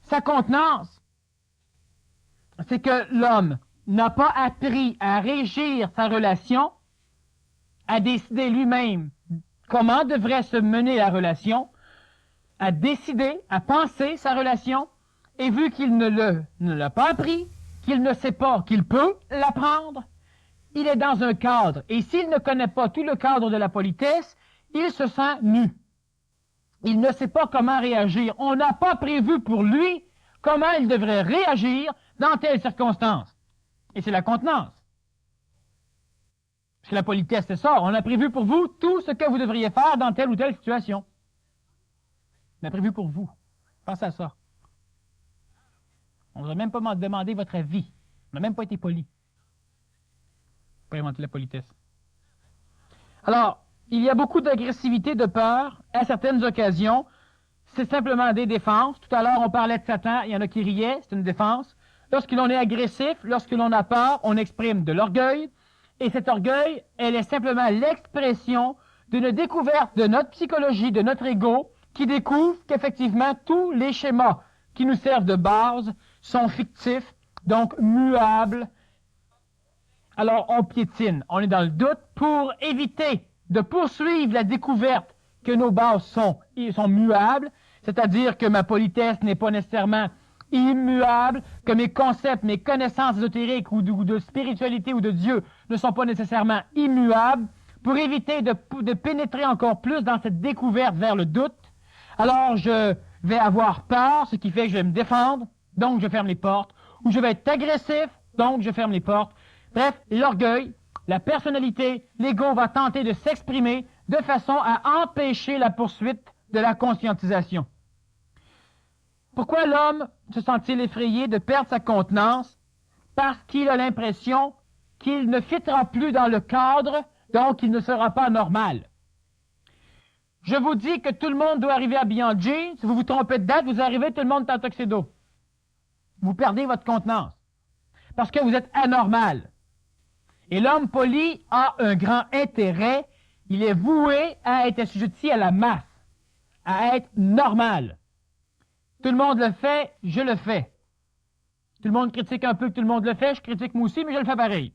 Sa contenance, c'est que l'homme n'a pas appris à régir sa relation, à décider lui-même comment devrait se mener la relation, à décider, à penser sa relation, et vu qu'il ne l'a pas appris, qu'il ne sait pas qu'il peut l'apprendre, il est dans un cadre. Et s'il ne connaît pas tout le cadre de la politesse, il se sent nu. Il ne sait pas comment réagir. On n'a pas prévu pour lui comment il devrait réagir dans telle circonstance. Et c'est la contenance. Parce que la politesse, c'est ça. On a prévu pour vous tout ce que vous devriez faire dans telle ou telle situation. On a prévu pour vous. Pensez à ça. On ne vous a même pas demandé votre avis. On n'a même pas été poli. Pas inventer la politesse. Alors, il y a beaucoup d'agressivité, de peur, à certaines occasions. C'est simplement des défenses. Tout à l'heure, on parlait de Satan, il y en a qui riaient, c'est une défense. Lorsque l'on est agressif, lorsque l'on a peur, on exprime de l'orgueil. Et cet orgueil, elle est simplement l'expression d'une découverte de notre psychologie, de notre ego, qui découvre qu'effectivement, tous les schémas qui nous servent de base sont fictifs, donc muables. Alors, on piétine, on est dans le doute pour éviter de poursuivre la découverte que nos bases sont muables. c'est-à-dire que ma politesse n'est pas nécessairement immuable, que mes concepts, mes connaissances ésotériques ou de spiritualité ou de Dieu ne sont pas nécessairement immuables, pour éviter de pénétrer encore plus dans cette découverte vers le doute, alors je vais avoir peur, ce qui fait que je vais me défendre, donc je ferme les portes, ou je vais être agressif, donc je ferme les portes. Bref, l'orgueil, la personnalité, l'ego va tenter de s'exprimer de façon à empêcher la poursuite de la conscientisation. Pourquoi l'homme se sent-il effrayé de perdre sa contenance? Parce qu'il a l'impression qu'il ne fitera plus dans le cadre, donc il ne sera pas normal. Je vous dis que tout le monde doit arriver habillé en jeans. Si vous vous trompez de date, vous arrivez, tout le monde est en tuxedo. Vous perdez votre contenance. Parce que vous êtes anormal. Et l'homme poli a un grand intérêt. Il est voué à être assujetti à la masse, à être normal. Tout le monde le fait, je le fais. Tout le monde critique un peu que tout le monde le fait, je critique moi aussi, mais je le fais pareil.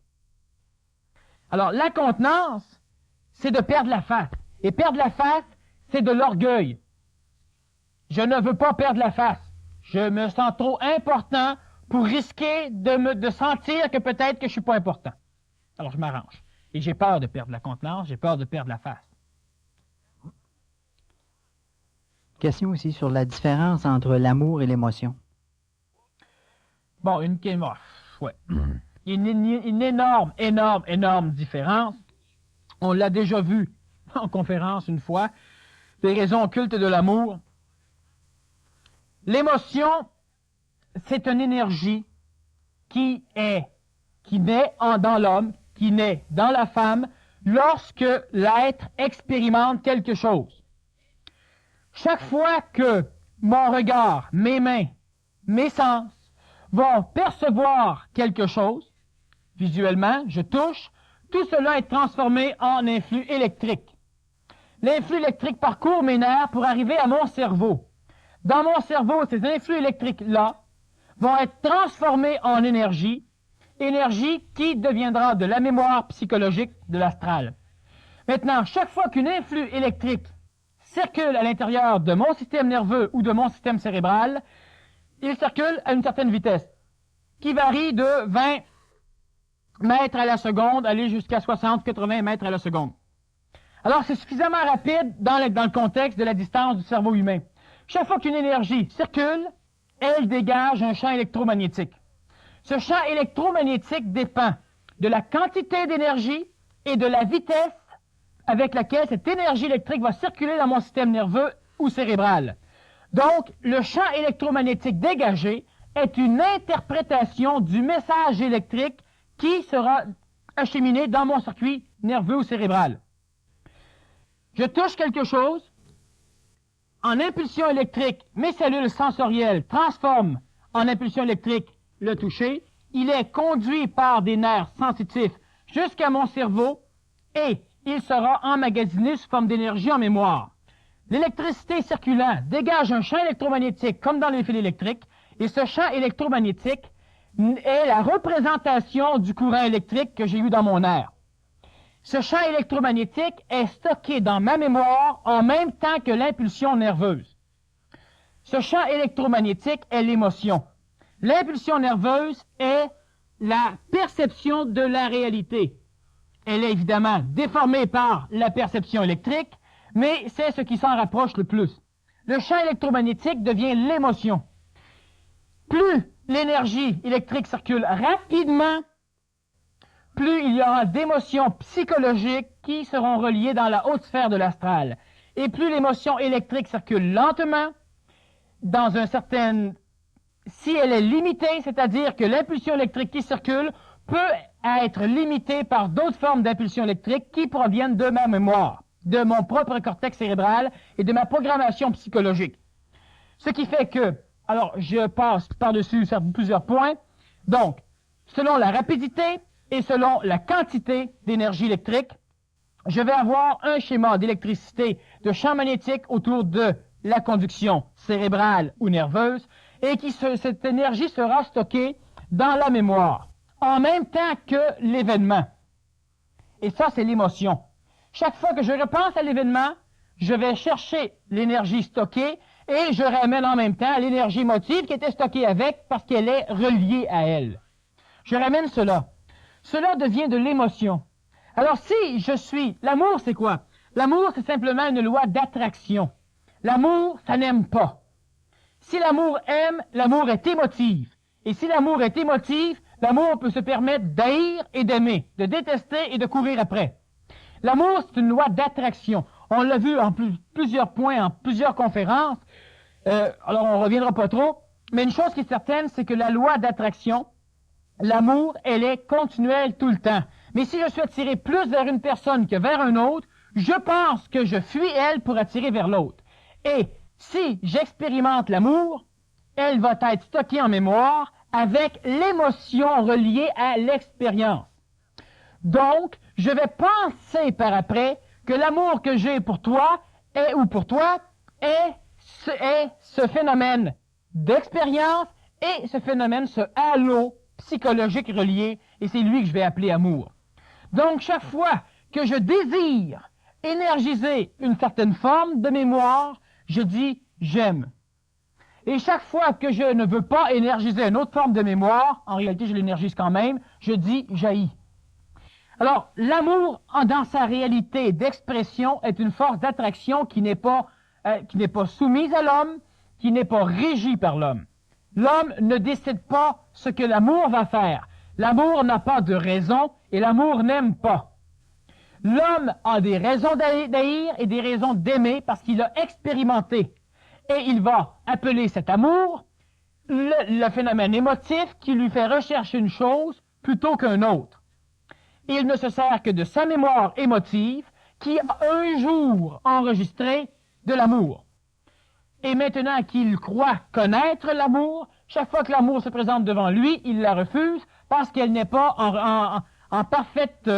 Alors, la contenance, c'est de perdre la face. Et perdre la face, c'est de l'orgueil. Je ne veux pas perdre la face. Je me sens trop important pour risquer de sentir que peut-être que je suis pas important. Alors, je m'arrange. Et j'ai peur de perdre la contenance, j'ai peur de perdre la face. Question aussi sur la différence entre l'amour et l'émotion. Bon, ouais. Une énorme différence. On l'a déjà vu en conférence une fois. Les raisons occultes de l'amour. L'émotion, c'est une énergie qui naît dans l'homme, qui naît dans la femme, lorsque l'être expérimente quelque chose. Chaque fois que mon regard, mes mains, mes sens vont percevoir quelque chose, visuellement, je touche, tout cela est transformé en influx électrique. L'influx électrique parcourt mes nerfs pour arriver à mon cerveau. Dans mon cerveau, ces influx électriques-là vont être transformés en énergie, énergie qui deviendra de la mémoire psychologique de l'astral. Maintenant, chaque fois qu'une influx électrique circule à l'intérieur de mon système nerveux ou de mon système cérébral, il circule à une certaine vitesse, qui varie de 20 mètres à la seconde, aller jusqu'à 60-80 mètres à la seconde. Alors, c'est suffisamment rapide dans le contexte de la distance du cerveau humain. Chaque fois qu'une énergie circule, elle dégage un champ électromagnétique. Ce champ électromagnétique dépend de la quantité d'énergie et de la vitesse avec laquelle cette énergie électrique va circuler dans mon système nerveux ou cérébral. Donc, le champ électromagnétique dégagé est une interprétation du message électrique qui sera acheminé dans mon circuit nerveux ou cérébral. Je touche quelque chose, en impulsion électrique, mes cellules sensorielles transforment en impulsion électrique le toucher, il est conduit par des nerfs sensitifs jusqu'à mon cerveau et il sera emmagasiné sous forme d'énergie en mémoire. L'électricité circulant dégage un champ électromagnétique comme dans les fils électriques, et ce champ électromagnétique est la représentation du courant électrique que j'ai eu dans mon nerf. Ce champ électromagnétique est stocké dans ma mémoire en même temps que l'impulsion nerveuse. Ce champ électromagnétique est l'émotion. L'impulsion nerveuse est la perception de la réalité. Elle est évidemment déformée par la perception électrique, mais c'est ce qui s'en rapproche le plus. Le champ électromagnétique devient l'émotion. Plus l'énergie électrique circule rapidement, plus il y aura d'émotions psychologiques qui seront reliées dans la haute sphère de l'astral. Et plus l'émotion électrique circule lentement, dans un certain... Si elle est limitée, c'est-à-dire que l'impulsion électrique qui circule peut être limitée par d'autres formes d'impulsion électrique qui proviennent de ma mémoire, de mon propre cortex cérébral et de ma programmation psychologique. Ce qui fait que, alors je passe par-dessus plusieurs points, donc, selon la rapidité et selon la quantité d'énergie électrique, je vais avoir un schéma d'électricité de champ magnétique autour de la conduction cérébrale ou nerveuse, et cette énergie sera stockée dans la mémoire, en même temps que l'événement. Et ça, c'est l'émotion. Chaque fois que je repense à l'événement, je vais chercher l'énergie stockée et je ramène en même temps l'énergie émotive qui était stockée avec parce qu'elle est reliée à elle. Je ramène cela. Cela devient de l'émotion. Alors si je suis... L'amour, c'est quoi? L'amour, c'est simplement une loi d'attraction. L'amour, ça n'aime pas. Si l'amour aime, l'amour est émotif. Et si l'amour est émotif, l'amour peut se permettre d'haïr et d'aimer, de détester et de courir après. L'amour, c'est une loi d'attraction. On l'a vu en plusieurs points, en plusieurs conférences. Alors, on ne reviendra pas trop. Mais une chose qui est certaine, c'est que la loi d'attraction, l'amour, elle est continuelle tout le temps. Mais si je suis attiré plus vers une personne que vers un autre, je pense que je fuis elle pour attirer vers l'autre. Et si j'expérimente l'amour, elle va être stockée en mémoire avec l'émotion reliée à l'expérience. Donc, je vais penser par après que l'amour que j'ai pour toi est ce phénomène d'expérience et ce phénomène, ce halo psychologique relié, et c'est lui que je vais appeler amour. Donc, chaque fois que je désire énergiser une certaine forme de mémoire, je dis « j'aime ». Et chaque fois que je ne veux pas énergiser une autre forme de mémoire, en réalité je l'énergise quand même, je dis « j'haïs ». Alors, l'amour, dans sa réalité d'expression, est une force d'attraction qui n'est pas soumise à l'homme, qui n'est pas régie par l'homme. L'homme ne décide pas ce que l'amour va faire. L'amour n'a pas de raison et l'amour n'aime pas. L'homme a des raisons d'haïr et des raisons d'aimer parce qu'il a expérimenté. Et il va appeler cet amour le phénomène émotif qui lui fait rechercher une chose plutôt qu'un autre. Il ne se sert que de sa mémoire émotive qui a un jour enregistré de l'amour. Et maintenant qu'il croit connaître l'amour, chaque fois que l'amour se présente devant lui, il la refuse parce qu'elle n'est pas en parfaite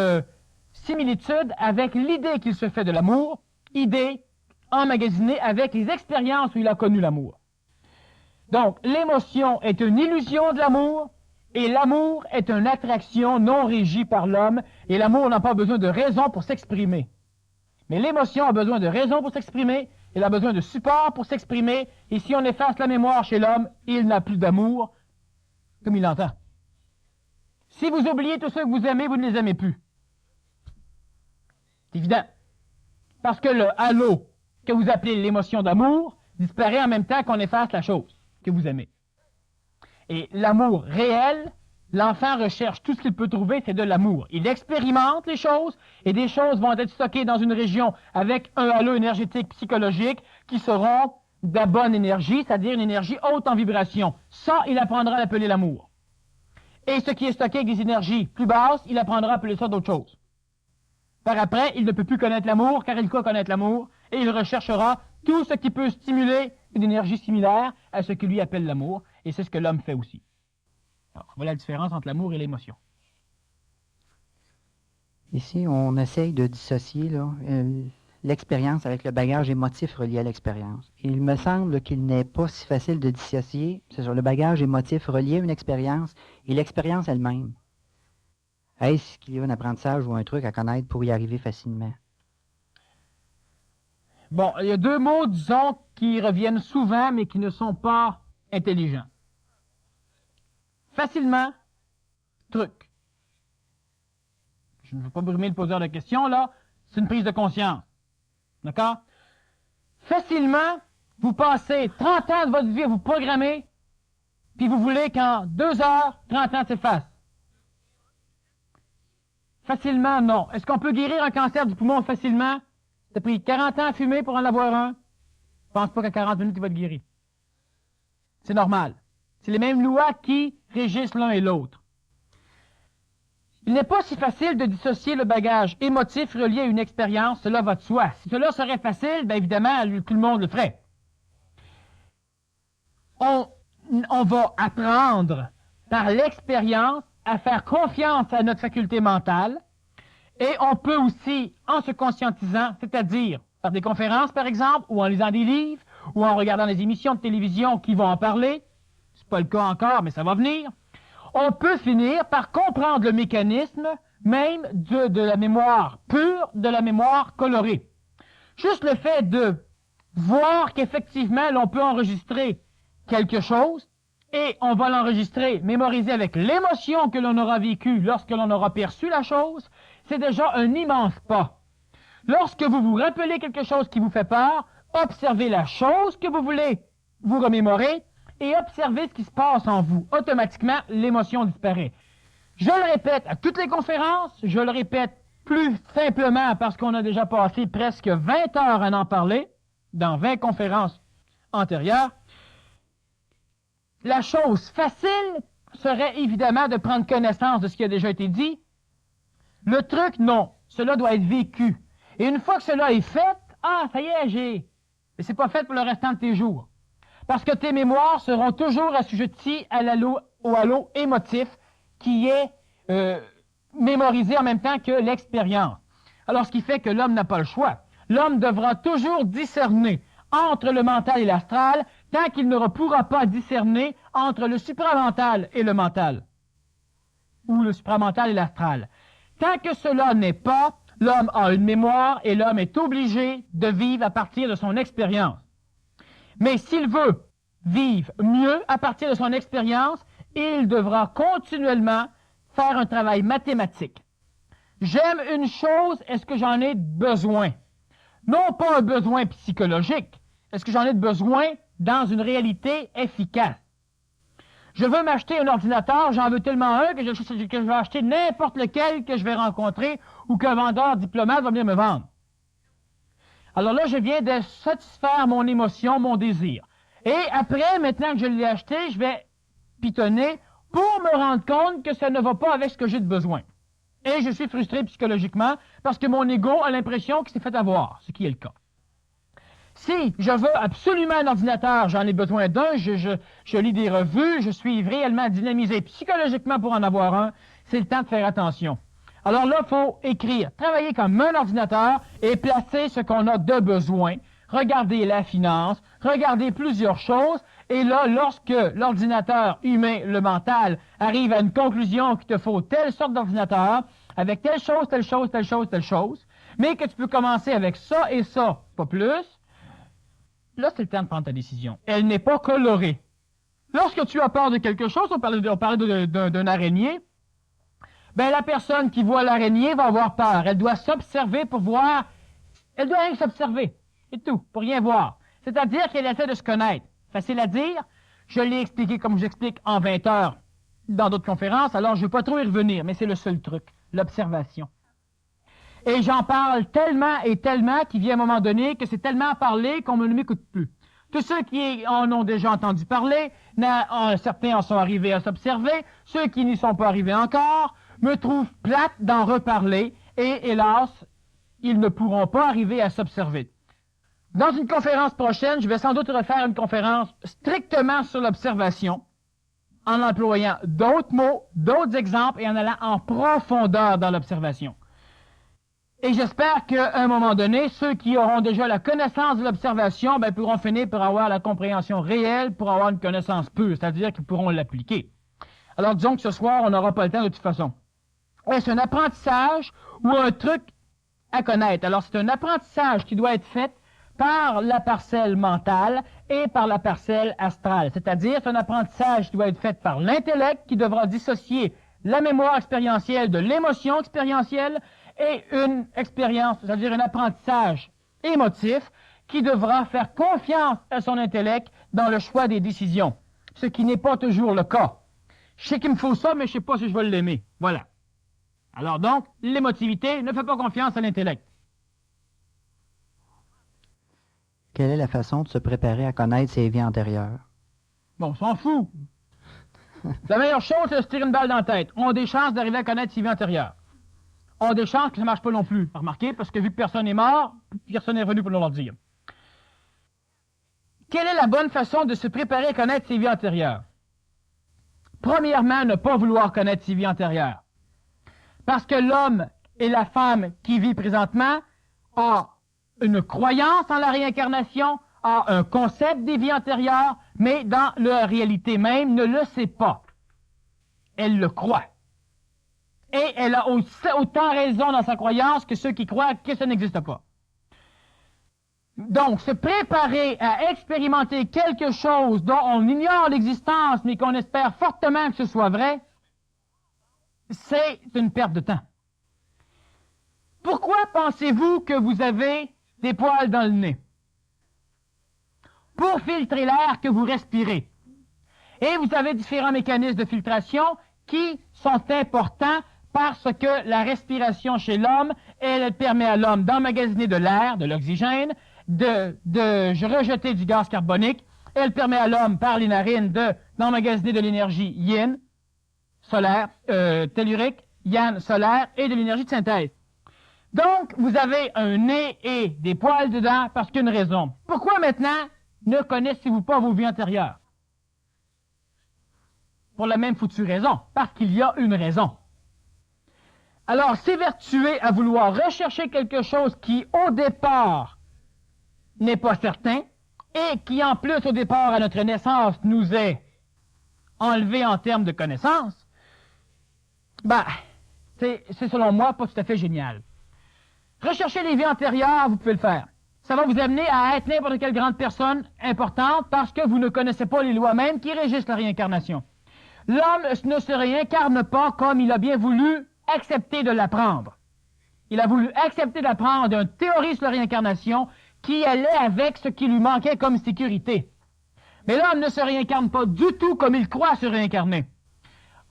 similitude avec l'idée qu'il se fait de l'amour, idée emmagasinée avec les expériences où il a connu l'amour. Donc, l'émotion est une illusion de l'amour, et l'amour est une attraction non régie par l'homme, et l'amour n'a pas besoin de raison pour s'exprimer. Mais l'émotion a besoin de raison pour s'exprimer, elle a besoin de support pour s'exprimer, et si on efface la mémoire chez l'homme, il n'a plus d'amour, comme il l'entend. Si vous oubliez tous ceux que vous aimez, vous ne les aimez plus. C'est évident. Parce que le halo que vous appelez l'émotion d'amour disparaît en même temps qu'on efface la chose que vous aimez. Et l'amour réel, l'enfant recherche tout ce qu'il peut trouver, c'est de l'amour. Il expérimente les choses, et des choses vont être stockées dans une région avec un halo énergétique psychologique qui seront de la bonne énergie, c'est-à-dire une énergie haute en vibration. Ça, il apprendra à l'appeler l'amour. Et ce qui est stocké avec des énergies plus basses, il apprendra à appeler ça d'autres choses. Par après, il ne peut plus connaître l'amour, car il croit connaître l'amour, et il recherchera tout ce qui peut stimuler une énergie similaire à ce qu'il lui appelle l'amour, et c'est ce que l'homme fait aussi. Alors, voilà la différence entre l'amour et l'émotion. Ici, on essaye de dissocier l'expérience avec le bagage émotif relié à l'expérience. Il me semble qu'il n'est pas si facile de dissocier, c'est sur le bagage émotif relié à une expérience et l'expérience elle-même. Est-ce qu'il y a un apprentissage ou un truc à connaître pour y arriver facilement? Bon, il y a deux mots, disons, qui reviennent souvent, mais qui ne sont pas intelligents. Facilement, truc. Je ne veux pas brumer le poseur de questions, là. C'est une prise de conscience. D'accord? Facilement, vous passez 30 ans de votre vie à vous programmer, puis vous voulez qu'en 2 heures, 30 ans s'effacent. Facilement, non. Est-ce qu'on peut guérir un cancer du poumon facilement? T'as pris 40 ans à fumer pour en avoir un? Je pense pas qu'à 40 minutes, il va te guérir. C'est normal. C'est les mêmes lois qui régissent l'un et l'autre. Il n'est pas si facile de dissocier le bagage émotif relié à une expérience, cela va de soi. Si cela serait facile, bien évidemment, tout le monde le ferait. On va apprendre par l'expérience à faire confiance à notre faculté mentale, et on peut aussi, en se conscientisant, c'est-à-dire par des conférences par exemple, ou en lisant des livres, ou en regardant des émissions de télévision qui vont en parler, c'est pas le cas encore, mais ça va venir, on peut finir par comprendre le mécanisme même de la mémoire pure, de la mémoire colorée. Juste le fait de voir qu'effectivement, l'on peut enregistrer quelque chose, et on va l'enregistrer, mémoriser avec l'émotion que l'on aura vécue lorsque l'on aura perçu la chose, c'est déjà un immense pas. Lorsque vous vous rappelez quelque chose qui vous fait peur, observez la chose que vous voulez vous remémorer et observez ce qui se passe en vous. Automatiquement, l'émotion disparaît. Je le répète à toutes les conférences, je le répète plus simplement parce qu'on a déjà passé presque 20 heures à en parler dans 20 conférences antérieures. La chose facile serait évidemment de prendre connaissance de ce qui a déjà été dit. Le truc, non. Cela doit être vécu. Et une fois que cela est fait, ça y est, mais c'est pas fait pour le restant de tes jours. Parce que tes mémoires seront toujours assujetties au halo émotif qui est mémorisé en même temps que l'expérience. Alors, ce qui fait que l'homme n'a pas le choix. L'homme devra toujours discerner entre le mental et l'astral, tant qu'il ne pourra pas discerner entre le supramental et le mental, ou le supramental et l'astral. Tant que cela n'est pas, l'homme a une mémoire et l'homme est obligé de vivre à partir de son expérience. Mais s'il veut vivre mieux à partir de son expérience, il devra continuellement faire un travail mathématique. J'aime une chose, est-ce que j'en ai besoin? Non pas un besoin psychologique. Est-ce que j'en ai besoin dans une réalité efficace? Je veux m'acheter un ordinateur, j'en veux tellement un que je vais acheter n'importe lequel que je vais rencontrer ou qu'un vendeur diplomate va venir me vendre. Alors là, je viens de satisfaire mon émotion, mon désir. Et après, maintenant que je l'ai acheté, je vais pitonner pour me rendre compte que ça ne va pas avec ce que j'ai de besoin. Et je suis frustré psychologiquement parce que mon ego a l'impression qu'il s'est fait avoir, ce qui est le cas. Si je veux absolument un ordinateur, j'en ai besoin d'un, je lis des revues, je suis réellement dynamisé psychologiquement pour en avoir un, c'est le temps de faire attention. Alors là, il faut écrire, travailler comme un ordinateur et placer ce qu'on a de besoin, regarder la finance, regarder plusieurs choses, et là, lorsque l'ordinateur humain, le mental, arrive à une conclusion qu'il te faut telle sorte d'ordinateur, avec telle chose, telle chose, telle chose, telle chose, mais que tu peux commencer avec ça et ça, pas plus, là, c'est le temps de prendre ta décision. Elle n'est pas colorée. Lorsque tu as peur de quelque chose, on parlait d'un araignée, ben la personne qui voit l'araignée va avoir peur. Elle doit s'observer pour voir. Elle doit rien que s'observer. C'est tout, pour rien voir. C'est-à-dire qu'elle essaie de se connaître. Facile à dire. Je l'ai expliqué comme j'explique en 20 heures dans d'autres conférences, alors je ne vais pas trop y revenir, mais c'est le seul truc, l'observation. Et j'en parle tellement et tellement qu'il vient à un moment donné que c'est tellement parlé qu'on ne m'écoute plus. Tous ceux qui en ont déjà entendu parler, certains en sont arrivés à s'observer, ceux qui n'y sont pas arrivés encore, me trouvent plate d'en reparler, et hélas, ils ne pourront pas arriver à s'observer. Dans une conférence prochaine, je vais sans doute refaire une conférence strictement sur l'observation, en employant d'autres mots, d'autres exemples, et en allant en profondeur dans l'observation. Et j'espère qu'à un moment donné, ceux qui auront déjà la connaissance de l'observation pourront finir par avoir la compréhension réelle, pour avoir une connaissance pure, c'est-à-dire qu'ils pourront l'appliquer. Alors disons que ce soir, on n'aura pas le temps de toute façon. Est-ce un apprentissage ou un truc à connaître? Alors c'est un apprentissage qui doit être fait par la parcelle mentale et par la parcelle astrale. C'est-à-dire c'est un apprentissage qui doit être fait par l'intellect qui devra dissocier la mémoire expérientielle de l'émotion expérientielle et une expérience, c'est-à-dire un apprentissage émotif qui devra faire confiance à son intellect dans le choix des décisions, ce qui n'est pas toujours le cas. Je sais qu'il me faut ça, mais je ne sais pas si je vais l'aimer. Voilà. Alors donc, l'émotivité ne fait pas confiance à l'intellect. Quelle est la façon de se préparer à connaître ses vies antérieures? Bon, on s'en fout. La meilleure chose, c'est de se tirer une balle dans la tête. On a des chances d'arriver à connaître ses vies antérieures. On a des chances que ça ne marche pas non plus. Remarquez, parce que vu que personne n'est mort, personne n'est revenu pour nous le dire. Quelle est la bonne façon de se préparer à connaître ses vies antérieures? Premièrement, ne pas vouloir connaître ses vies antérieures. Parce que l'homme et la femme qui vit présentement ont une croyance en la réincarnation, ont un concept des vies antérieures, mais dans la réalité même ne le sait pas. Elle le croit. Et elle a autant raison dans sa croyance que ceux qui croient que ça n'existe pas. Donc, se préparer à expérimenter quelque chose dont on ignore l'existence, mais qu'on espère fortement que ce soit vrai, c'est une perte de temps. Pourquoi pensez-vous que vous avez des poils dans le nez? Pour filtrer l'air que vous respirez. Et vous avez différents mécanismes de filtration qui sont importants parce que la respiration chez l'homme, elle permet à l'homme d'emmagasiner de l'air, de l'oxygène, de rejeter du gaz carbonique. Elle permet à l'homme, par les narines, d'emmagasiner de l'énergie yin, solaire, tellurique, yang, solaire, et de l'énergie de synthèse. Donc, vous avez un nez et des poils dedans parce qu'il y a une raison. Pourquoi maintenant ne connaissez-vous pas vos vies antérieures? Pour la même foutue raison, parce qu'il y a une raison. Alors, s'évertuer à vouloir rechercher quelque chose qui, au départ, n'est pas certain, et qui, en plus, au départ, à notre naissance, nous est enlevé en termes de connaissances, c'est selon moi pas tout à fait génial. Rechercher les vies antérieures, vous pouvez le faire. Ça va vous amener à être n'importe quelle grande personne importante parce que vous ne connaissez pas les lois mêmes qui régissent la réincarnation. L'homme ne se réincarne pas comme il a bien voulu accepter de l'apprendre. Il a voulu accepter d'apprendre une théorie sur la réincarnation qui allait avec ce qui lui manquait comme sécurité. Mais l'homme ne se réincarne pas du tout comme il croit se réincarner.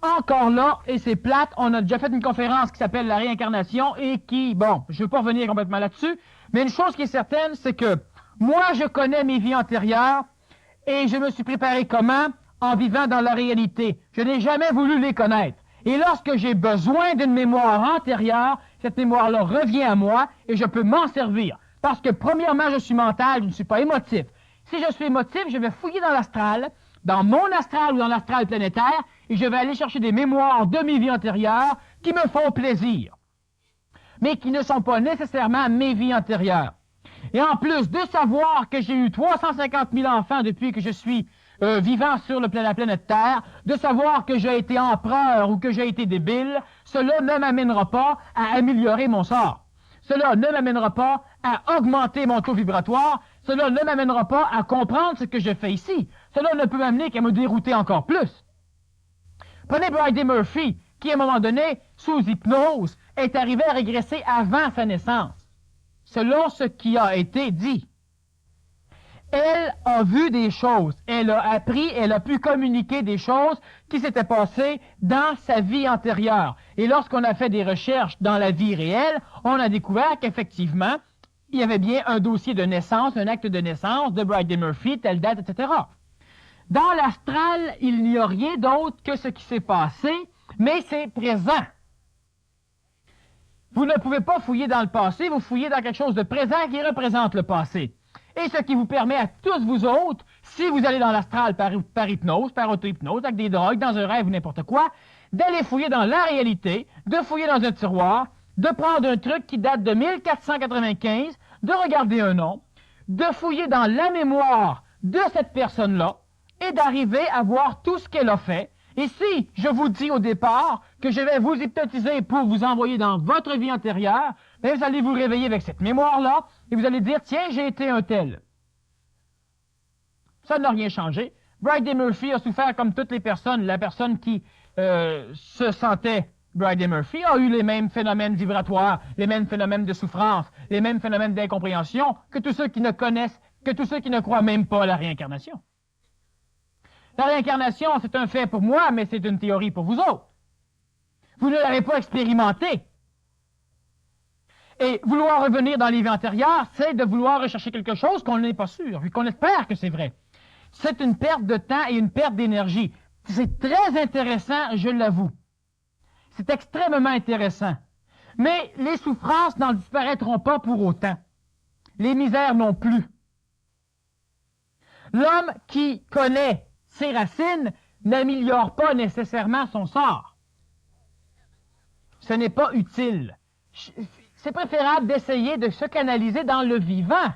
Encore là, et c'est plate, on a déjà fait une conférence qui s'appelle la réincarnation et qui, je ne veux pas revenir complètement là-dessus, mais une chose qui est certaine, c'est que moi, je connais mes vies antérieures et je me suis préparé comment? En vivant dans la réalité. Je n'ai jamais voulu les connaître. Et lorsque j'ai besoin d'une mémoire antérieure, cette mémoire-là revient à moi et je peux m'en servir. Parce que, premièrement, je suis mental, je ne suis pas émotif. Si je suis émotif, je vais fouiller dans l'astral, dans mon astral ou dans l'astral planétaire, et je vais aller chercher des mémoires de mes vies antérieures qui me font plaisir, mais qui ne sont pas nécessairement mes vies antérieures. Et en plus de savoir que j'ai eu 350 000 enfants depuis que je suis vivant sur la planète Terre, de savoir que j'ai été empereur ou que j'ai été débile, cela ne m'amènera pas à améliorer mon sort. Cela ne m'amènera pas à augmenter mon taux vibratoire. Cela ne m'amènera pas à comprendre ce que je fais ici. Cela ne peut m'amener qu'à me dérouter encore plus. Prenez Bridie Murphy, qui, à un moment donné, sous hypnose, est arrivé à régresser avant sa naissance, selon ce qui a été dit. Elle a vu des choses, elle a appris, elle a pu communiquer des choses qui s'étaient passées dans sa vie antérieure. Et lorsqu'on a fait des recherches dans la vie réelle, on a découvert qu'effectivement, il y avait bien un dossier de naissance, un acte de naissance de Bridie Murphy, telle date, etc. Dans l'astral, il n'y a rien d'autre que ce qui s'est passé, mais c'est présent. Vous ne pouvez pas fouiller dans le passé, vous fouillez dans quelque chose de présent qui représente le passé. Et ce qui vous permet à tous vous autres, si vous allez dans l'astral par hypnose, par auto-hypnose, avec des drogues, dans un rêve ou n'importe quoi, d'aller fouiller dans la réalité, de fouiller dans un tiroir, de prendre un truc qui date de 1495, de regarder un nom, de fouiller dans la mémoire de cette personne-là et d'arriver à voir tout ce qu'elle a fait. Et si je vous dis au départ que je vais vous hypnotiser pour vous envoyer dans votre vie antérieure, bien, vous allez vous réveiller avec cette mémoire-là et vous allez dire, tiens, j'ai été un tel. Ça n'a rien changé. Bridie Murphy a souffert comme toutes les personnes. La personne qui se sentait Bridie Murphy a eu les mêmes phénomènes vibratoires, les mêmes phénomènes de souffrance, les mêmes phénomènes d'incompréhension que tous ceux qui ne connaissent, que tous ceux qui ne croient même pas à la réincarnation. La réincarnation, c'est un fait pour moi, mais c'est une théorie pour vous autres. Vous ne l'avez pas expérimenté. Et vouloir revenir dans les vies antérieures, c'est de vouloir rechercher quelque chose qu'on n'est pas sûr, vu qu'on espère que c'est vrai. C'est une perte de temps et une perte d'énergie. C'est très intéressant, je l'avoue. C'est extrêmement intéressant. Mais les souffrances n'en disparaîtront pas pour autant. Les misères non plus. L'homme qui connaît ses racines n'améliore pas nécessairement son sort. Ce n'est pas utile. C'est préférable d'essayer de se canaliser dans le vivant.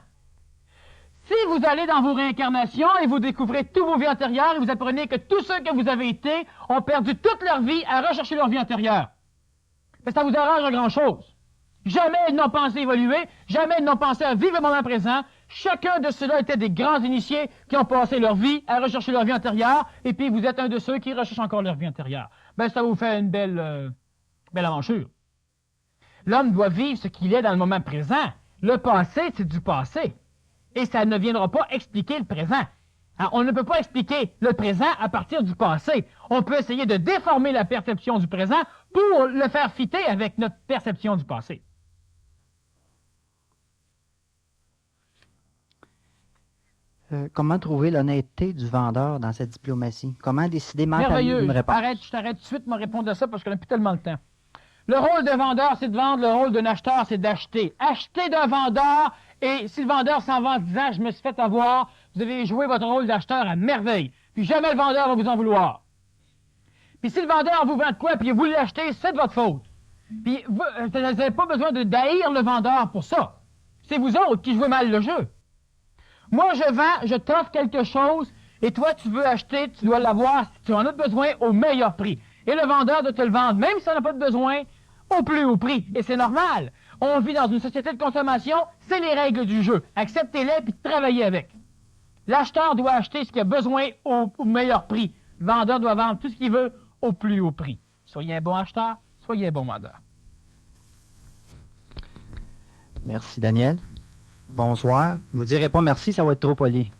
Si vous allez dans vos réincarnations et vous découvrez tous vos vies antérieures et vous apprenez que tous ceux que vous avez été ont perdu toute leur vie à rechercher leur vie antérieure, ça vous arrange grand-chose. Jamais ils n'ont pensé évoluer, jamais ils n'ont pensé à vivre le moment présent, Chacun de ceux-là étaient des grands initiés qui ont passé leur vie à rechercher leur vie antérieure, et puis vous êtes un de ceux qui recherchent encore leur vie antérieure. Ben, ça vous fait une belle aventure. L'homme doit vivre ce qu'il est dans le moment présent. Le passé, c'est du passé. Et ça ne viendra pas expliquer le présent. Alors, on ne peut pas expliquer le présent à partir du passé. On peut essayer de déformer la perception du présent pour le faire fitter avec notre perception du passé. Comment trouver l'honnêteté du vendeur dans cette diplomatie? Comment décider mentalement Merveilleux. d'une réponse? Je t'arrête tout de suite de me répondre à ça parce qu'on n'a plus tellement le temps. Le rôle d'un vendeur, c'est de vendre. Le rôle d'un acheteur, c'est d'acheter. Acheter d'un vendeur, et si le vendeur s'en va en disant « je me suis fait avoir », vous avez joué votre rôle d'acheteur à merveille. Puis jamais le vendeur va vous en vouloir. Puis si le vendeur vous vend de quoi, puis vous l'achetez, c'est de votre faute. Puis vous n'avez pas besoin de d'haïr le vendeur pour ça. C'est vous autres qui jouez mal le jeu. Moi, je vends, je t'offre quelque chose, et toi, tu veux acheter, tu dois l'avoir, si tu en as besoin, au meilleur prix. Et le vendeur doit te le vendre, même si tu n'en as pas de besoin, au plus haut prix. Et c'est normal. On vit dans une société de consommation, c'est les règles du jeu. Acceptez-les, puis travaillez avec. L'acheteur doit acheter ce qu'il a besoin au meilleur prix. Le vendeur doit vendre tout ce qu'il veut au plus haut prix. Soyez un bon acheteur, soyez un bon vendeur. Merci, Daniel. Bonsoir. Ne vous direz pas merci, ça va être trop poli.